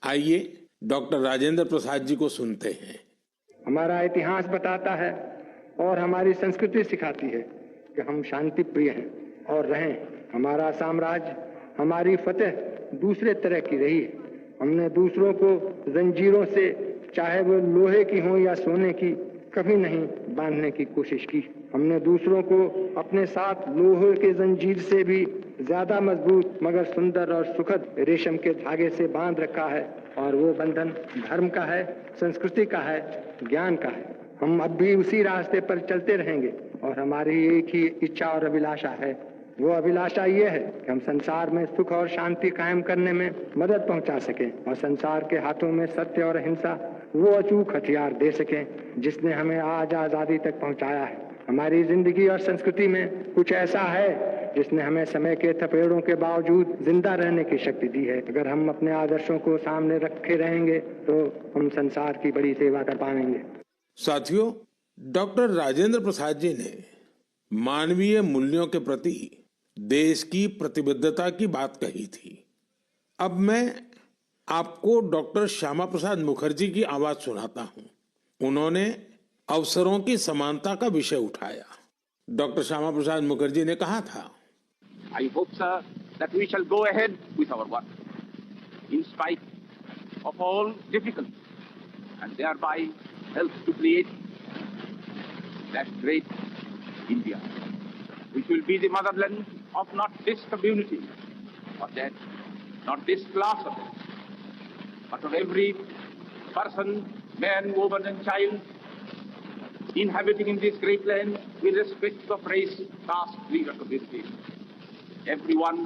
आइए डॉक्टर राजेंद्र प्रसाद जी को सुनते हैं। हमारा इतिहास बताता है और हमारी संस्कृति सिखाती है कि हम शांति प्रिय हैं और रहें। हमारा साम्राज्य, हमारी फतेह दूसरे तरह की रही है। हमने दूसरों को जंजीरों से, चाहे वो लोहे की हो या सोने की, कभी नहीं बांधने की कोशिश की। हमने दूसरों को अपने साथ लोहे के जंजीर से भी ज्यादा मजबूत मगर सुंदर और सुखद रेशम के धागे से बांध रखा है, और वो बंधन धर्म का है, संस्कृति का है, ज्ञान का है। हम अब भी उसी रास्ते पर चलते रहेंगे और हमारी एक ही इच्छा और अभिलाषा है। वो अभिलाषा ये है कि हम संसार में सुख और शांति कायम करने में मदद पहुंचा सकें और संसार के हाथों में सत्य और अहिंसा वो अचूक हथियार दे सकें जिसने हमें आज आजादी तक पहुंचाया है। हमारी जिंदगी और संस्कृति में कुछ ऐसा है जिसने हमें समय के थपेड़ों के बावजूद जिंदा रहने की शक्ति दी है। अगर हम अपने आदर्शों को सामने रखे रहेंगे तो हम संसार की बड़ी सेवा कर पाएंगे। साथियों, डॉक्टर राजेंद्र प्रसाद जी ने मानवीय मूल्यों के प्रति देश की प्रतिबद्धता की बात कही थी। अब मैं आपको डॉक्टर श्यामा प्रसाद मुखर्जी की आवाज सुनाता हूं। उन्होंने अवसरों की समानता का विषय उठाया। डॉक्टर श्यामा प्रसाद मुखर्जी ने कहा था, I hope, sir, that we shall go ahead with our work in spite of all difficulties and thereby help to create that great India, which will be the motherland of not this community or that, not this class of it, but of every person, man, woman and child inhabiting in this great land, irrespective of race, caste, creed or community. Everyone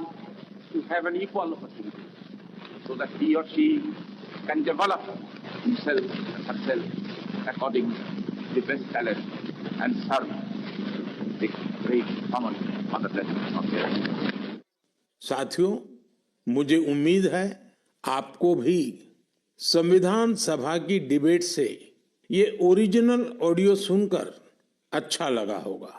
to have an equal opportunity so that he or she can develop himself and herself according to the best talent and serve the great common motherland of the earth. साथियों, मुझे उम्मीद है आपको भी संविधान सभा की debate से ये ओरिजिनल ऑडियो सुनकर अच्छा लगा होगा।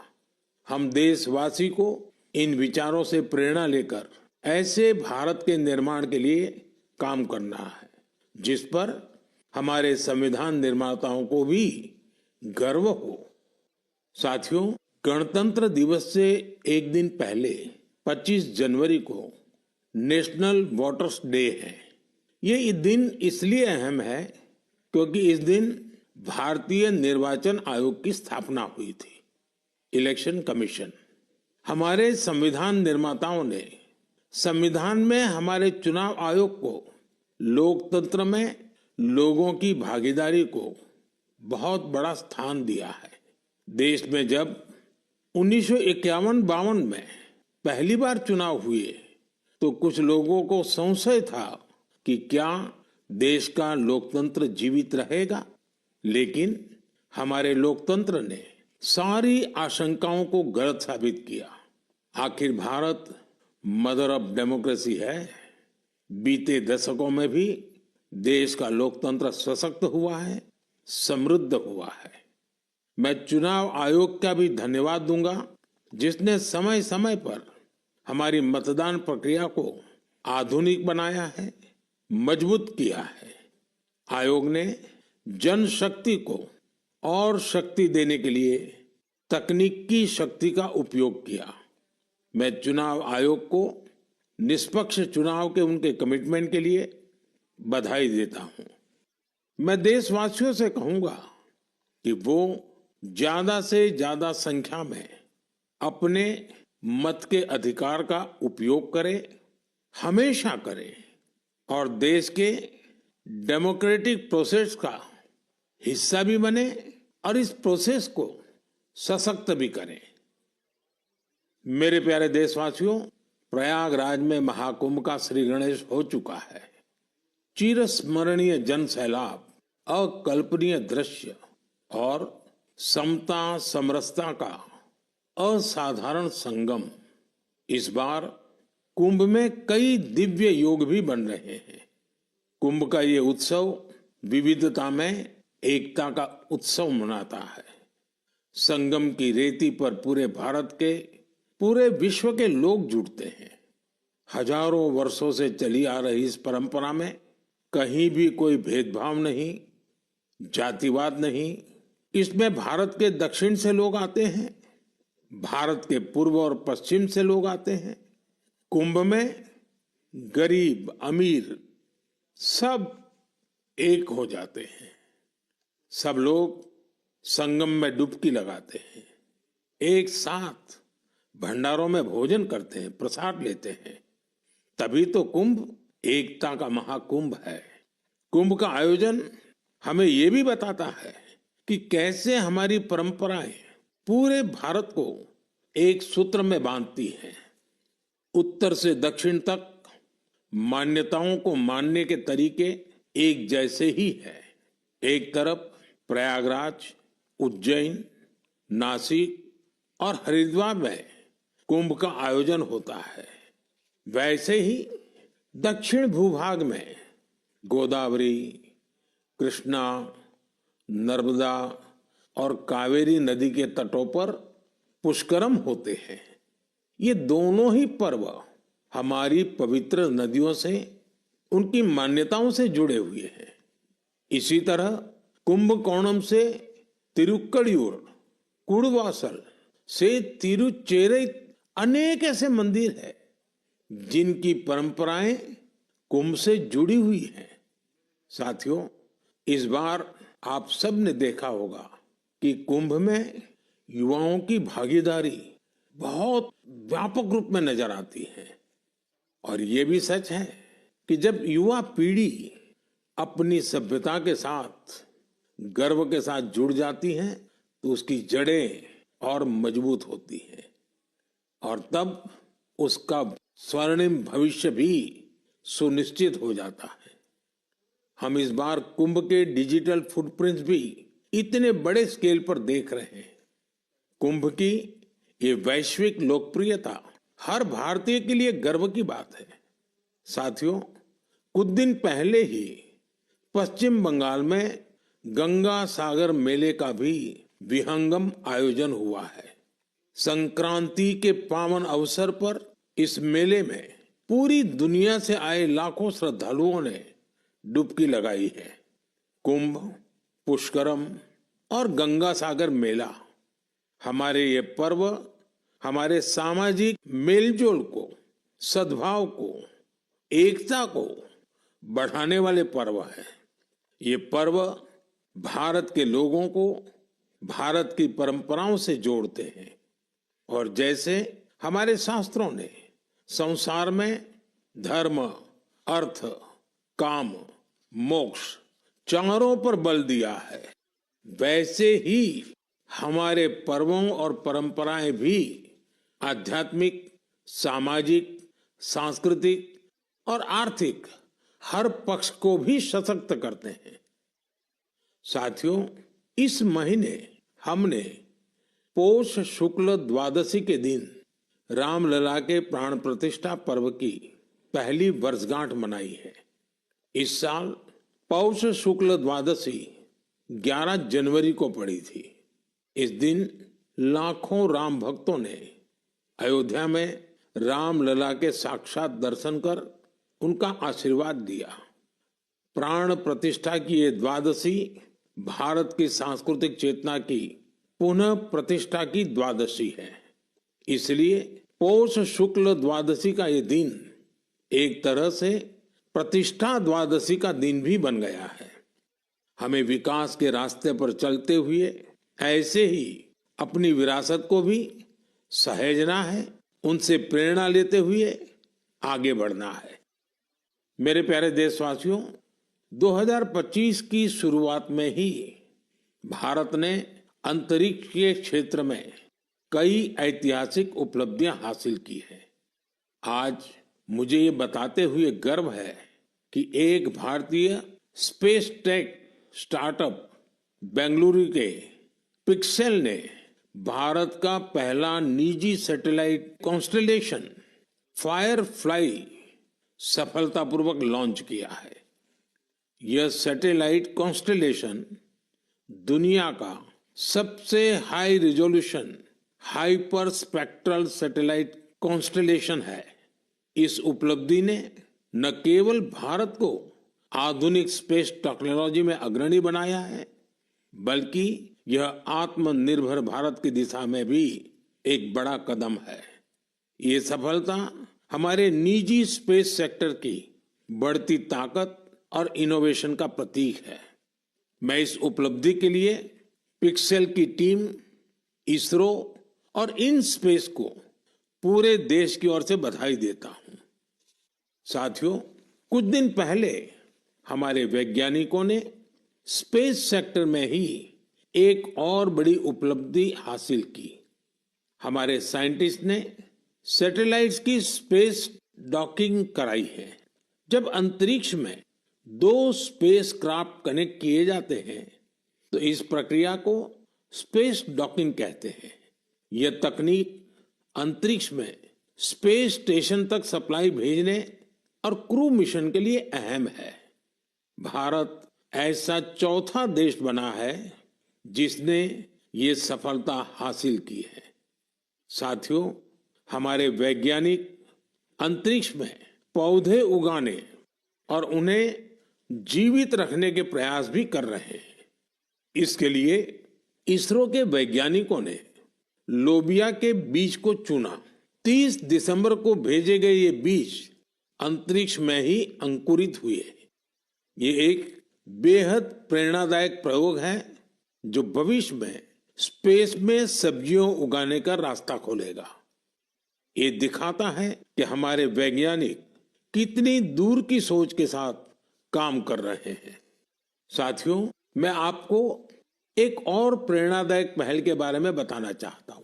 हम देशवासी को इन विचारों से प्रेरणा लेकर ऐसे भारत के निर्माण के लिए काम करना है जिस पर हमारे संविधान निर्माताओं को भी गर्व हो। साथियों, गणतंत्र दिवस से एक दिन पहले 25 जनवरी को नेशनल वोटर्स डे है। ये दिन इसलिए अहम है क्योंकि इस दिन भारतीय निर्वाचन आयोग की स्थापना हुई थी। Election commission. हमारे संविधान निर्माताओं ने संविधान में हमारे चुनाव आयोग को लोकतंत्र में लोगों की भागीदारी को बहुत बड़ा स्थान दिया है। देश में जब 1951-52 में पहली बार चुनाव हुए तो कुछ लोगों को संशय था कि क्या देश का लोकतंत्र जीवित रहेगा, लेकिन हमारे लोकतंत्र ने सारी आशंकाओं को गलत साबित किया। आखिर भारत मदर ऑफ डेमोक्रेसी है। बीते दशकों में भी देश का लोकतंत्र सशक्त हुआ है, समृद्ध हुआ है। मैं चुनाव आयोग का भी धन्यवाद दूंगा जिसने समय समय पर हमारी मतदान प्रक्रिया को आधुनिक बनाया है, मजबूत किया है। आयोग ने जनशक्ति को और शक्ति देने के लिए तकनीकी शक्ति का उपयोग किया। मैं चुनाव आयोग को निष्पक्ष चुनाव के उनके कमिटमेंट के लिए बधाई देता हूं। मैं देशवासियों से कहूंगा कि वो ज्यादा से ज्यादा संख्या में अपने मत के अधिकार का उपयोग करें, हमेशा करें, और देश के डेमोक्रेटिक प्रोसेस का हिस्सा भी बने और इस प्रोसेस को सशक्त भी करें। मेरे प्यारे देशवासियों, प्रयागराज में महाकुंभ का श्री गणेश हो चुका है। चिरस्मरणीय जन सैलाब, अकल्पनीय दृश्य और समता समरसता का असाधारण संगम। इस बार कुंभ में कई दिव्य योग भी बन रहे हैं। कुंभ का ये उत्सव विविधता में एकता का उत्सव मनाता है। संगम की रेती पर पूरे भारत के, पूरे विश्व के लोग जुड़ते हैं। हजारों वर्षों से चली आ रही इस परंपरा में कहीं भी कोई भेदभाव नहीं, जातिवाद नहीं। इसमें भारत के दक्षिण से लोग आते हैं, भारत के पूर्व और पश्चिम से लोग आते हैं। कुंभ में गरीब अमीर सब एक हो जाते हैं। सब लोग संगम में डुबकी लगाते हैं, एक साथ भंडारों में भोजन करते हैं, प्रसाद लेते हैं। तभी तो कुंभ एकता का महाकुंभ है। कुंभ का आयोजन हमें ये भी बताता है कि कैसे हमारी परंपराएं पूरे भारत को एक सूत्र में बांधती हैं। उत्तर से दक्षिण तक मान्यताओं को मानने के तरीके एक जैसे ही है। एक तरफ प्रयागराज, उज्जैन, नासिक और हरिद्वार में कुंभ का आयोजन होता है, वैसे ही दक्षिण भूभाग में गोदावरी, कृष्णा, नर्मदा और कावेरी नदी के तटों पर पुष्करम होते हैं। ये दोनों ही पर्व हमारी पवित्र नदियों से, उनकी मान्यताओं से जुड़े हुए हैं। इसी तरह कुंभकोणम से तिरुक्कड़ियूर, कुड़वासल से तिरुचेरै अनेक ऐसे मंदिर हैं जिनकी परंपराएं कुंभ से जुड़ी हुई हैं। साथियों, इस बार आप सब ने देखा होगा कि कुंभ में युवाओं की भागीदारी बहुत व्यापक रूप में नजर आती है। और ये भी सच है कि जब युवा पीढ़ी अपनी सभ्यता के साथ गर्व के साथ जुड़ जाती है तो उसकी जड़ें और मजबूत होती हैं और तब उसका स्वर्णिम भविष्य भी सुनिश्चित हो जाता है। हम इस बार कुंभ के डिजिटल फुटप्रिंट्स भी इतने बड़े स्केल पर देख रहे हैं। कुंभ की ये वैश्विक लोकप्रियता हर भारतीय के लिए गर्व की बात है। साथियों, कुछ दिन पहले ही पश्चिम बंगाल में गंगा सागर मेले का भी विहंगम आयोजन हुआ है। संक्रांति के पावन अवसर पर इस मेले में पूरी दुनिया से आए लाखों श्रद्धालुओं ने डुबकी लगाई है। कुंभ, पुष्करम और गंगा सागर मेला हमारे ये पर्व हमारे सामाजिक मेलजोल को, सद्भाव को, एकता को बढ़ाने वाले पर्व हैं। ये पर्व भारत के लोगों को भारत की परंपराओं से जोड़ते हैं और जैसे हमारे शास्त्रों ने संसार में धर्म, अर्थ, काम, मोक्ष चारों पर बल दिया है, वैसे ही हमारे पर्वों और परंपराएं भी आध्यात्मिक, सामाजिक, सांस्कृतिक और आर्थिक हर पक्ष को भी सशक्त करते हैं। साथियों, इस महीने हमने पौष शुक्ल द्वादशी के दिन रामलला के प्राण प्रतिष्ठा पर्व की पहली वर्षगांठ मनाई है। इस साल पौष शुक्ल द्वादशी 11 जनवरी को पड़ी थी। इस दिन लाखों राम भक्तों ने अयोध्या में रामलला के साक्षात दर्शन कर उनका आशीर्वाद दिया। प्राण प्रतिष्ठा की ये द्वादशी भारत की सांस्कृतिक चेतना की पुनः प्रतिष्ठा की द्वादशी है। इसलिए पौष शुक्ल द्वादशी का ये दिन एक तरह से प्रतिष्ठा द्वादशी का दिन भी बन गया है। हमें विकास के रास्ते पर चलते हुए ऐसे ही अपनी विरासत को भी सहेजना है, उनसे प्रेरणा लेते हुए आगे बढ़ना है। मेरे प्यारे देशवासियों, 2025 की शुरुआत में ही भारत ने अंतरिक्ष के क्षेत्र में कई ऐतिहासिक उपलब्धियां हासिल की हैं। आज मुझे ये बताते हुए गर्व है कि एक भारतीय स्पेस टेक स्टार्टअप बेंगलुरु के पिक्सेल ने भारत का पहला निजी सैटेलाइट कॉन्स्टेलेशन फायरफ्लाई सफलतापूर्वक लॉन्च किया है। यह सैटेलाइट कॉन्स्टेलेशन दुनिया का सबसे high resolution hyper spectral satellite constellation है। इस उपलब्धि ने न केवल भारत को आधुनिक स्पेस टेक्नोलॉजी में अग्रणी बनाया है, बल्कि यह आत्मनिर्भर भारत की दिशा में भी एक बड़ा कदम है। ये सफलता हमारे निजी स्पेस सेक्टर की बढ़ती ताकत और इनोवेशन का प्रतीक है। मैं इस उपलब्धि के लिए पिक्सेल की टीम, इसरो और इन स्पेस को पूरे देश की ओर से बधाई देता हूं। साथियों, कुछ दिन पहले हमारे वैज्ञानिकों ने स्पेस सेक्टर में ही एक और बड़ी उपलब्धि हासिल की। हमारे साइंटिस्ट ने सैटेलाइट्स की स्पेस डॉकिंग कराई है। जब अंतरिक्ष में दो स्पेस क्राफ्ट कनेक्ट किए जाते हैं तो इस प्रक्रिया को स्पेस डॉकिंग कहते हैं। यह तकनीक अंतरिक्ष में स्पेस स्टेशन तक सप्लाई भेजने और क्रू मिशन के लिए अहम है। भारत ऐसा चौथा देश बना है जिसने ये सफलता हासिल की है। साथियों, हमारे वैज्ञानिक अंतरिक्ष में पौधे उगाने और उन्हें जीवित रखने के प्रयास भी कर रहे हैं। इसके लिए इसरो के वैज्ञानिकों ने लोबिया के बीज को चुना। 30 दिसंबर को भेजे गए ये बीज अंतरिक्ष में ही अंकुरित हुए। ये एक बेहद प्रेरणादायक प्रयोग है जो भविष्य में स्पेस में सब्जियों उगाने का रास्ता खोलेगा। ये दिखाता है कि हमारे वैज्ञानिक कितनी दूर की सोच के साथ काम कर रहे हैं। साथियों, मैं आपको एक और प्रेरणादायक पहल के बारे में बताना चाहता हूं।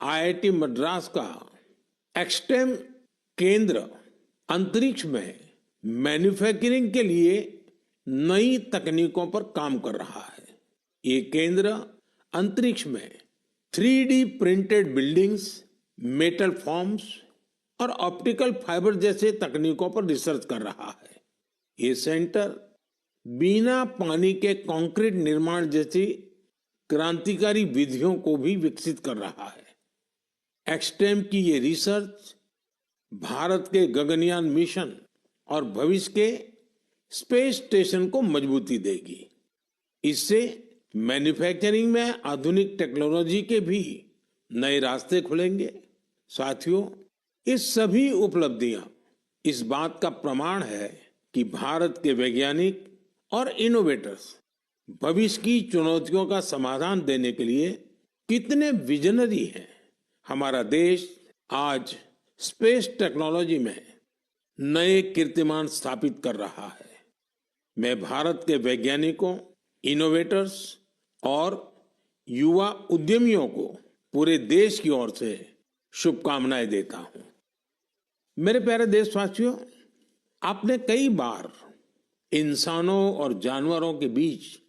आईआईटी मद्रास का एक्सटेम केंद्र अंतरिक्ष में मैन्युफैक्चरिंग के लिए नई तकनीकों पर काम कर रहा है। ये केंद्र अंतरिक्ष में 3D printed buildings, metal forms और ऑप्टिकल फाइबर जैसे तकनीकों पर रिसर्च कर रहा है। ये सेंटर बिना पानी के कंक्रीट निर्माण जैसी क्रांतिकारी विधियों को भी विकसित कर रहा है। एक्सटेम की ये रिसर्च भारत के गगनयान मिशन और भविष्य के स्पेस स्टेशन को मजबूती देगी। इससे मैन्युफैक्चरिंग में आधुनिक टेक्नोलॉजी के भी नए रास्ते खुलेंगे। साथियों, ये सभी उपलब्धियां इस बात का प्रमाण है कि भारत के वैज्ञानिक और इनोवेटर्स भविष्य की चुनौतियों का समाधान देने के लिए कितने विजनरी हैं। हमारा देश आज स्पेस टेक्नोलॉजी में नए कीर्तिमान स्थापित कर रहा है। मैं भारत के वैज्ञानिकों, इनोवेटर्स और युवा उद्यमियों को पूरे देश की ओर से शुभकामनाएं देता हूं। मेरे प्यारे देशवासियों, आपने कई बार इंसानों और जानवरों के बीच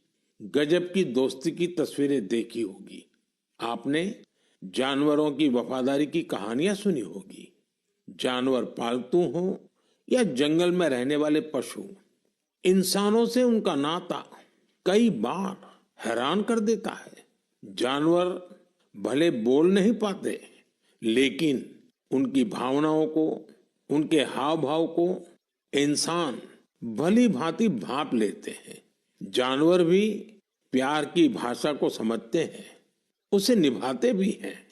गजब की दोस्ती की तस्वीरें देखी होगी। आपने जानवरों की वफादारी की कहानियां सुनी होगी। जानवर पालतू हो या जंगल में रहने वाले पशु, इंसानों से उनका नाता कई बार हैरान कर देता है। जानवर भले बोल नहीं पाते, लेकिन उनकी भावनाओं को, उनके हाव भाव को इंसान भली भांति भांप लेते हैं। जानवर भी प्यार की भाषा को समझते हैं, उसे निभाते भी हैं।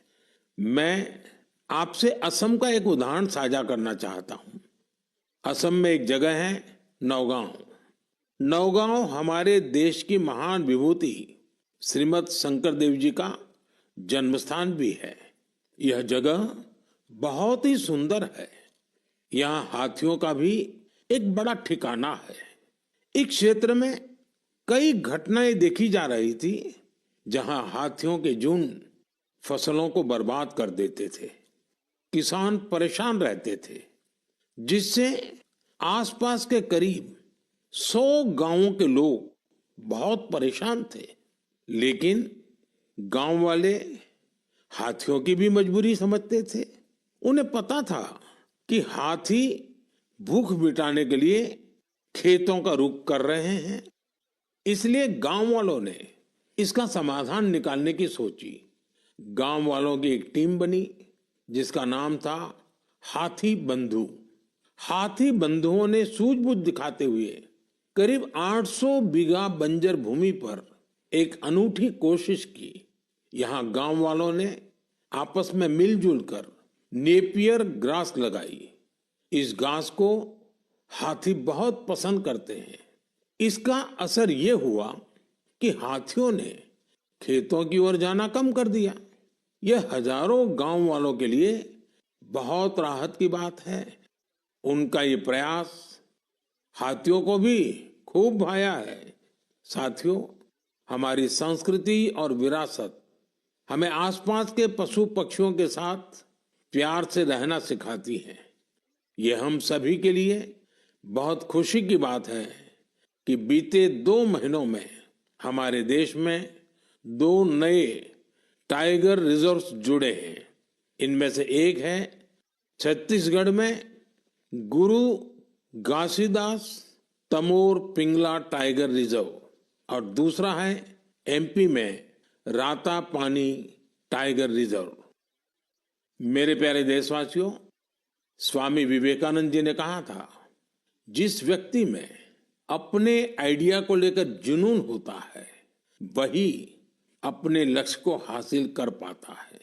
मैं आपसे असम का एक उदाहरण साझा करना चाहता हूं। असम में एक जगह है नौगांव। नौगांव हमारे देश की महान विभूति श्रीमद शंकर देव जी का जन्मस्थान भी है। यह जगह बहुत ही सुंदर है। यहाँ हाथियों का भी एक बड़ा ठिकाना है। इस क्षेत्र में कई घटनाएं देखी जा रही थी जहां हाथियों के झुंड फसलों को बर्बाद कर देते थे। किसान परेशान रहते थे, जिससे आसपास के करीब 100 गांवों के लोग बहुत परेशान थे। लेकिन गांव वाले हाथियों की भी मजबूरी समझते थे। उन्हें पता था कि हाथी भूख मिटाने के लिए खेतों का रुख कर रहे हैं। इसलिए गांव वालों ने इसका समाधान निकालने की सोची। गांव वालों की एक टीम बनी जिसका नाम था हाथी बंधु। हाथी बंधुओं ने सूझबूझ दिखाते हुए करीब 800 बीघा बंजर भूमि पर एक अनूठी कोशिश की। यहाँ गांव वालों ने आपस में मिलजुल कर नेपियर ग्रास लगाई। इस घास को हाथी बहुत पसंद करते हैं। इसका असर ये हुआ कि हाथियों ने खेतों की ओर जाना कम कर दिया। यह हजारों गांव वालों के लिए बहुत राहत की बात है। उनका ये प्रयास हाथियों को भी खूब भाया है। साथियों, हमारी संस्कृति और विरासत हमें आसपास के पशु पक्षियों के साथ प्यार से रहना सिखाती है। ये हम सभी के लिए बहुत खुशी की बात है कि बीते 2 महीनों में हमारे देश में 2 नए टाइगर रिजर्व्स जुड़े हैं। इनमें से एक है छत्तीसगढ़ में गुरु घासीदास तमोर पिंगला टाइगर रिजर्व और दूसरा है एमपी में राता पानी टाइगर रिजर्व। मेरे प्यारे देशवासियों, स्वामी विवेकानंद जी ने कहा था, जिस व्यक्ति में अपने आइडिया को लेकर जुनून होता है वही अपने लक्ष्य को हासिल कर पाता है।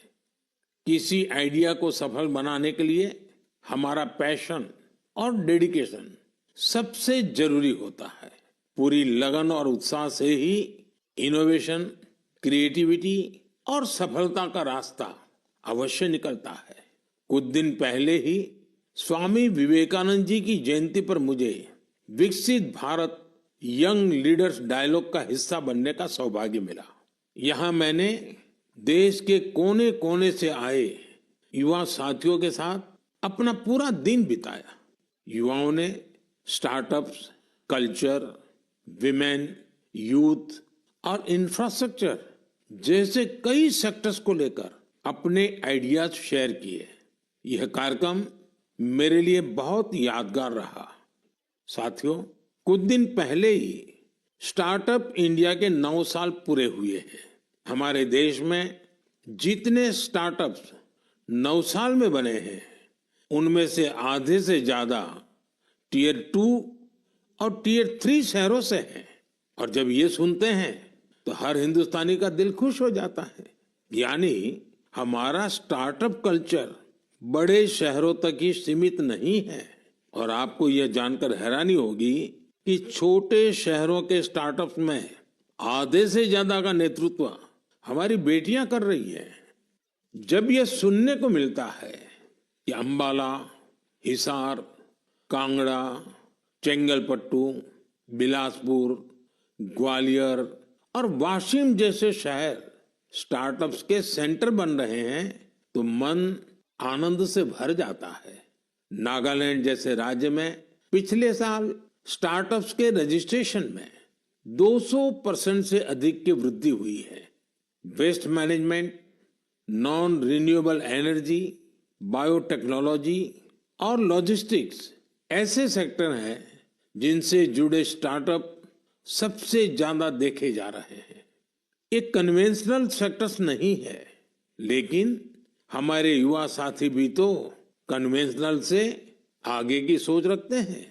किसी आइडिया को सफल बनाने के लिए हमारा पैशन और डेडिकेशन सबसे जरूरी होता है। पूरी लगन और उत्साह से ही इनोवेशन, क्रिएटिविटी और सफलता का रास्ता अवश्य निकलता है। कुछ दिन पहले ही स्वामी विवेकानंद जी की जयंती पर मुझे विकसित भारत यंग लीडर्स डायलॉग का हिस्सा बनने का सौभाग्य मिला। यहाँ मैंने देश के कोने कोने से आए युवा साथियों के साथ अपना पूरा दिन बिताया। युवाओं ने स्टार्टअप्स, कल्चर, विमेन, यूथ और इंफ्रास्ट्रक्चर जैसे कई सेक्टर्स को लेकर अपने आइडियाज शेयर किए। यह कार्यक्रम मेरे लिए बहुत यादगार रहा। साथियों, कुछ दिन पहले ही स्टार्टअप इंडिया के 9 साल पूरे हुए हैं। हमारे देश में जितने स्टार्टअप्स 9 साल में बने हैं उनमें से आधे से ज्यादा टियर 2 और टियर 3 शहरों से हैं। और जब ये सुनते हैं तो हर हिंदुस्तानी का दिल खुश हो जाता है। यानी हमारा स्टार्टअप कल्चर बड़े शहरों तक ही सीमित नहीं है। और आपको यह जानकर हैरानी होगी कि छोटे शहरों के स्टार्टअप्स में आधे से ज्यादा का नेतृत्व हमारी बेटियां कर रही है। जब यह सुनने को मिलता है कि अंबाला, हिसार, कांगड़ा, चेंगलपट्टू, बिलासपुर, ग्वालियर और वाशिम जैसे शहर स्टार्टअप्स के सेंटर बन रहे हैं तो मन आनंद से भर जाता है। नागालैंड जैसे राज्य में पिछले साल स्टार्टअप्स के रजिस्ट्रेशन में 200% से अधिक की वृद्धि हुई है। Waste management, non renewable energy, biotechnology और लॉजिस्टिक्स ऐसे सेक्टर हैं जिनसे जुड़े स्टार्टअप सबसे ज्यादा देखे जा रहे हैं। ये कन्वेंशनल सेक्टर्स नहीं है, लेकिन हमारे युवा साथी भी तो कन्वेंशनल से आगे की सोच रखते हैं,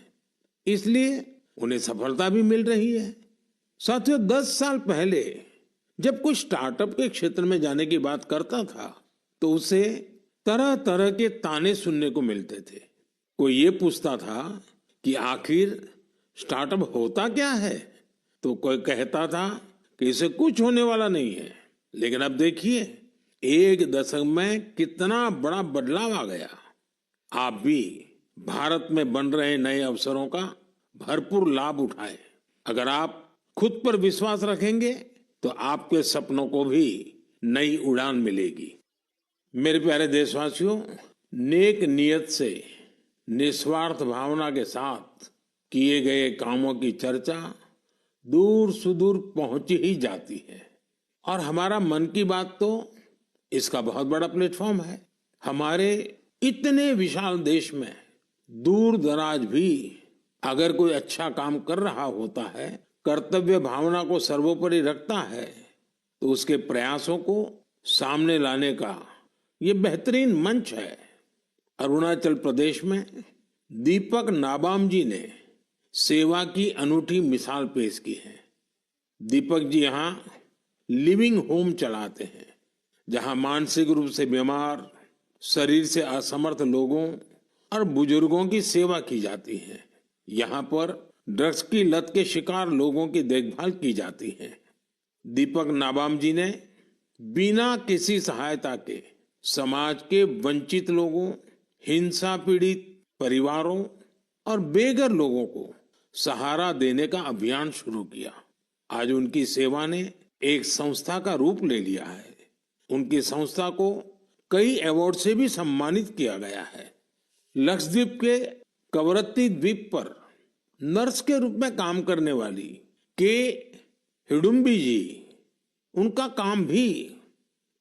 इसलिए उन्हें सफलता भी मिल रही है। साथियों, 10 साल पहले जब कोई स्टार्टअप के क्षेत्र में जाने की बात करता था तो उसे तरह तरह के ताने सुनने को मिलते थे। कोई ये पूछता था कि आखिर स्टार्टअप होता क्या है, तो कोई कहता था कि इसे कुछ होने वाला नहीं है। लेकिन अब देखिए, 1 दशक में कितना बड़ा बदलाव आ गया। आप भी भारत में बन रहे नए अवसरों का भरपूर लाभ उठाएं। अगर आप खुद पर विश्वास रखेंगे तो आपके सपनों को भी नई उड़ान मिलेगी। मेरे प्यारे देशवासियों, नेक नियत से निस्वार्थ भावना के साथ किए गए कामों की चर्चा दूर सुदूर पहुंच ही जाती है। और हमारा मन की बात तो इसका बहुत बड़ा प्लेटफॉर्म है। हमारे इतने विशाल देश में दूर दराज भी अगर कोई अच्छा काम कर रहा होता है, कर्तव्य भावना को सर्वोपरि रखता है, तो उसके प्रयासों को सामने लाने का ये बेहतरीन मंच है। अरुणाचल प्रदेश में दीपक नाबाम जी ने सेवा की अनूठी मिसाल पेश की है। दीपक जी यहाँ लिविंग होम चलाते हैं, जहाँ मानसिक रूप से बीमार, शरीर से असमर्थ लोगों और बुजुर्गों की सेवा की जाती है। यहाँ पर ड्रग्स की लत के शिकार लोगों की देखभाल की जाती है। दीपक नाबाम जी ने बिना किसी सहायता के समाज के वंचित लोगों, हिंसा पीड़ित परिवारों और बेघर लोगों को सहारा देने का अभियान शुरू किया। आज उनकी सेवा ने एक संस्था का रूप ले लिया है। उनकी संस्था को कई अवार्ड से भी सम्मानित किया गया है। लक्षद्वीप के कवरत्ती द्वीप पर नर्स के रूप में काम करने वाली के हिडुम्बी जी, उनका काम भी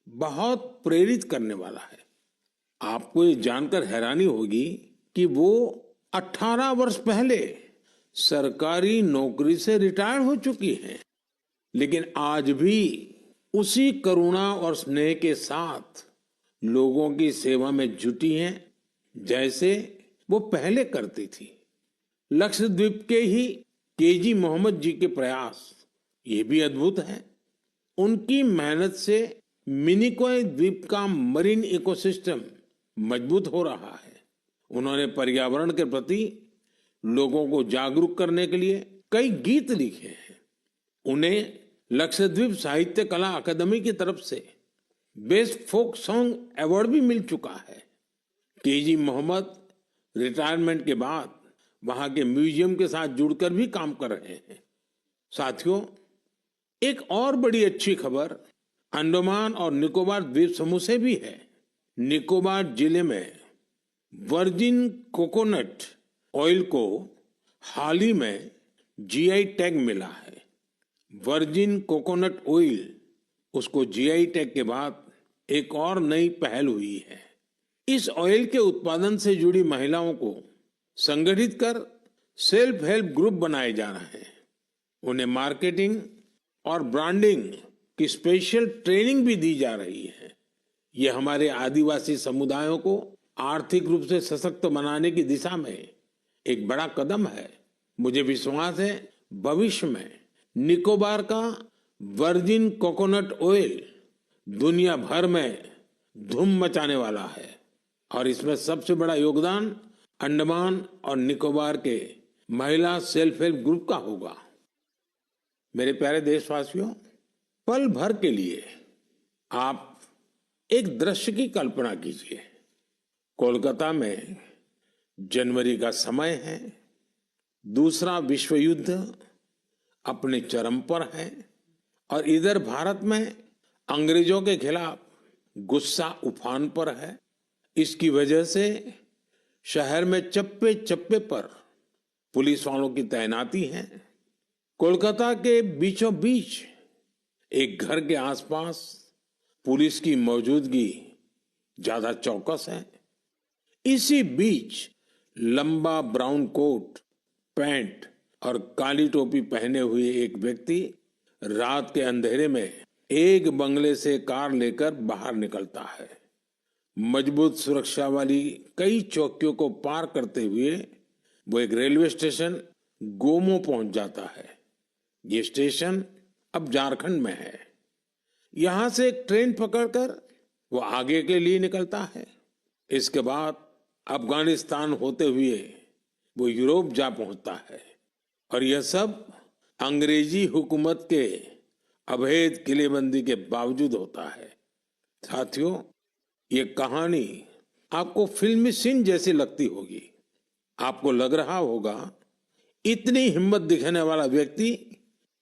बहुत प्रेरित करने वाला है। आपको ये जानकर हैरानी होगी कि वो 18 वर्ष पहले सरकारी नौकरी से रिटायर हो चुकी हैं, लेकिन आज भी उसी करुणा और स्नेह के साथ लोगों की सेवा में जुटी हैं जैसे वो पहले करती थी। लक्षद्वीप के ही केजी मोहम्मद जी के प्रयास ये भी अद्भुत है। उनकी मेहनत से मिनिकॉय द्वीप का मरीन इकोसिस्टम मजबूत हो रहा है। उन्होंने पर्यावरण के प्रति लोगों को जागरूक करने के लिए कई गीत लिखे हैं। उन्हें लक्षद्वीप साहित्य कला अकादमी की तरफ से बेस्ट फोक सॉन्ग अवार्ड भी मिल चुका है। केजी मोहम्मद रिटायरमेंट के बाद वहां के म्यूजियम के साथ जुड़कर भी काम कर रहे हैं। साथियों, एक और बड़ी अच्छी खबर अंडमान और निकोबार द्वीप समूह से भी है। निकोबार जिले में वर्जिन कोकोनट ऑयल को हाल ही में जीआई टैग मिला है। वर्जिन कोकोनट ऑयल, उसको जीआई टैग के बाद एक और नई पहल हुई है। इस ऑयल के उत्पादन से जुड़ी महिलाओं को संगठित कर सेल्फ हेल्प ग्रुप बनाए जा रहे हैं। उन्हें मार्केटिंग और ब्रांडिंग की स्पेशल ट्रेनिंग भी दी जा रही है। ये हमारे आदिवासी समुदायों को आर्थिक रूप से सशक्त बनाने की दिशा में एक बड़ा कदम है। मुझे विश्वास है भविष्य में निकोबार का वर्जिन कोकोनट ऑयल दुनिया भर में धूम मचाने वाला है और इसमें सबसे बड़ा योगदान अंडमान और निकोबार के महिला सेल्फ हेल्प ग्रुप का होगा। मेरे प्यारे देशवासियों, पल भर के लिए आप एक दृश्य की कल्पना कीजिए। कोलकाता में जनवरी का समय है, दूसरा विश्व युद्ध अपने चरम पर है और इधर भारत में अंग्रेजों के खिलाफ गुस्सा उफान पर है। इसकी वजह से शहर में चप्पे चप्पे पर पुलिस वालों की तैनाती है। कोलकाता के बीचों बीच एक घर के आसपास पुलिस की मौजूदगी ज्यादा चौकस है। इसी बीच लंबा ब्राउन कोट, पैंट और काली टोपी पहने हुए एक व्यक्ति रात के अंधेरे में एक बंगले से कार लेकर बाहर निकलता है। मजबूत सुरक्षा वाली कई चौकियों को पार करते हुए वो एक रेलवे स्टेशन गोमो पहुंच जाता है। ये स्टेशन अब झारखंड में है। यहां से एक ट्रेन पकड़कर वो आगे के लिए निकलता है। इसके बाद अफगानिस्तान होते हुए वो यूरोप जा पहुंचता है और यह सब अंग्रेजी हुकूमत के अभेद किलेबंदी के बावजूद होता है। साथियों, ये कहानी आपको फिल्मी सीन जैसी लगती होगी। आपको लग रहा होगा इतनी हिम्मत दिखाने वाला व्यक्ति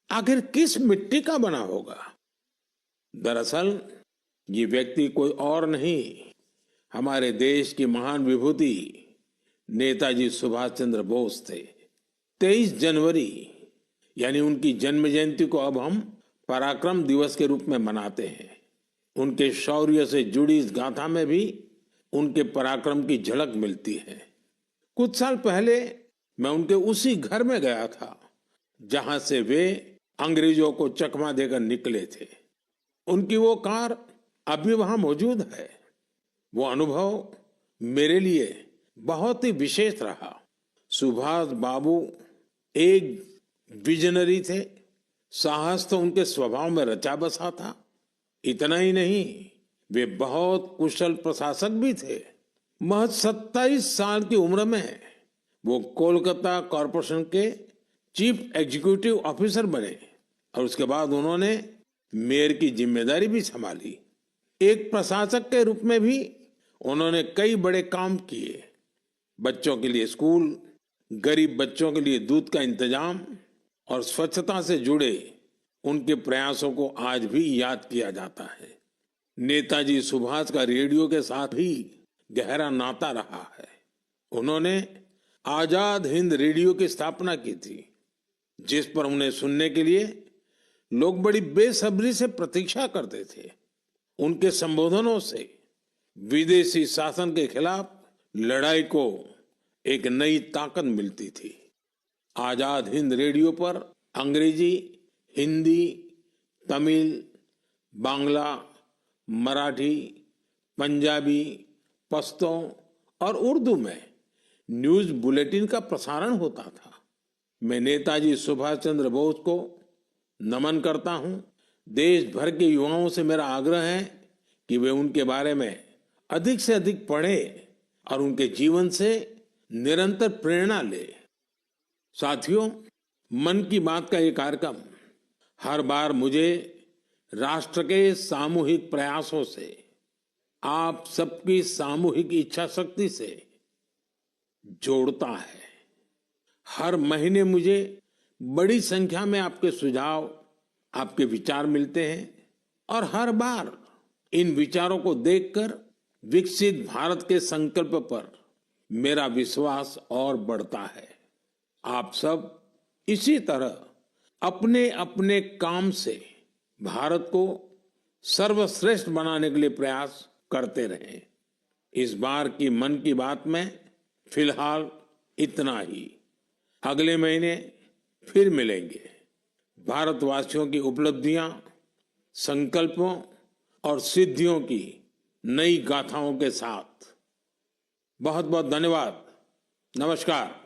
आखिर किस मिट्टी का बना होगा। दरअसल ये व्यक्ति कोई और नहीं, हमारे देश की महान विभूति नेताजी सुभाष चंद्र बोस थे। 23 जनवरी यानी उनकी जन्म जयंती को अब हम पराक्रम दिवस के रूप में मनाते हैं। उनके शौर्य से जुड़ी इस गाथा में भी उनके पराक्रम की झलक मिलती है। कुछ साल पहले मैं उनके उसी घर में गया था जहां से वे अंग्रेजों को चकमा देकर निकले थे। उनकी वो कार अभी वहां मौजूद है। वो अनुभव मेरे लिए बहुत ही विशेष रहा। सुभाष बाबू एक विजनरी थे। साहस तो उनके स्वभाव में रचा बसा था। इतना ही नहीं, वे बहुत कुशल प्रशासक भी थे। महज 27 साल की उम्र में वो कोलकाता कॉरपोरेशन के चीफ एग्जीक्यूटिव ऑफिसर बने और उसके बाद उन्होंने मेयर की जिम्मेदारी भी संभाली। एक प्रशासक के रूप में भी उन्होंने कई बड़े काम किए। बच्चों के लिए स्कूल, गरीब बच्चों के लिए दूध का इंतजाम और स्वच्छता से जुड़े उनके प्रयासों को आज भी याद किया जाता है। नेताजी सुभाष का रेडियो के साथ भी गहरा नाता रहा है। उन्होंने आजाद हिंद रेडियो की स्थापना की थी, जिस पर उन्हें सुनने के लिए लोग बड़ी बेसब्री से प्रतीक्षा करते थे। उनके संबोधनों से विदेशी शासन के खिलाफ लड़ाई को एक नई ताकत मिलती थी। आजाद हिंद रेडियो पर अंग्रेजी, हिंदी, तमिल, बांग्ला, मराठी, पंजाबी, पश्तो और उर्दू में न्यूज बुलेटिन का प्रसारण होता था। मैं नेताजी सुभाष चंद्र बोस को नमन करता हूं। देश भर के युवाओं से मेरा आग्रह है कि वे उनके बारे में अधिक से अधिक पढ़ें और उनके जीवन से निरंतर प्रेरणा ले। साथियों, मन की बात का ये कार्यक्रम हर बार मुझे राष्ट्र के सामूहिक प्रयासों से, आप सबकी सामूहिक इच्छा शक्ति से जोड़ता है। हर महीने मुझे बड़ी संख्या में आपके सुझाव, आपके विचार मिलते हैं और हर बार इन विचारों को देखकर विकसित भारत के संकल्प पर मेरा विश्वास और बढ़ता है। आप सब इसी तरह अपने अपने काम से भारत को सर्वश्रेष्ठ बनाने के लिए प्रयास करते रहें। इस बार की मन की बात में फिलहाल इतना ही। अगले महीने फिर मिलेंगे, भारतवासियों की उपलब्धियां, संकल्पों और सिद्धियों की नई गाथाओं के साथ। बहुत बहुत धन्यवाद। नमस्कार।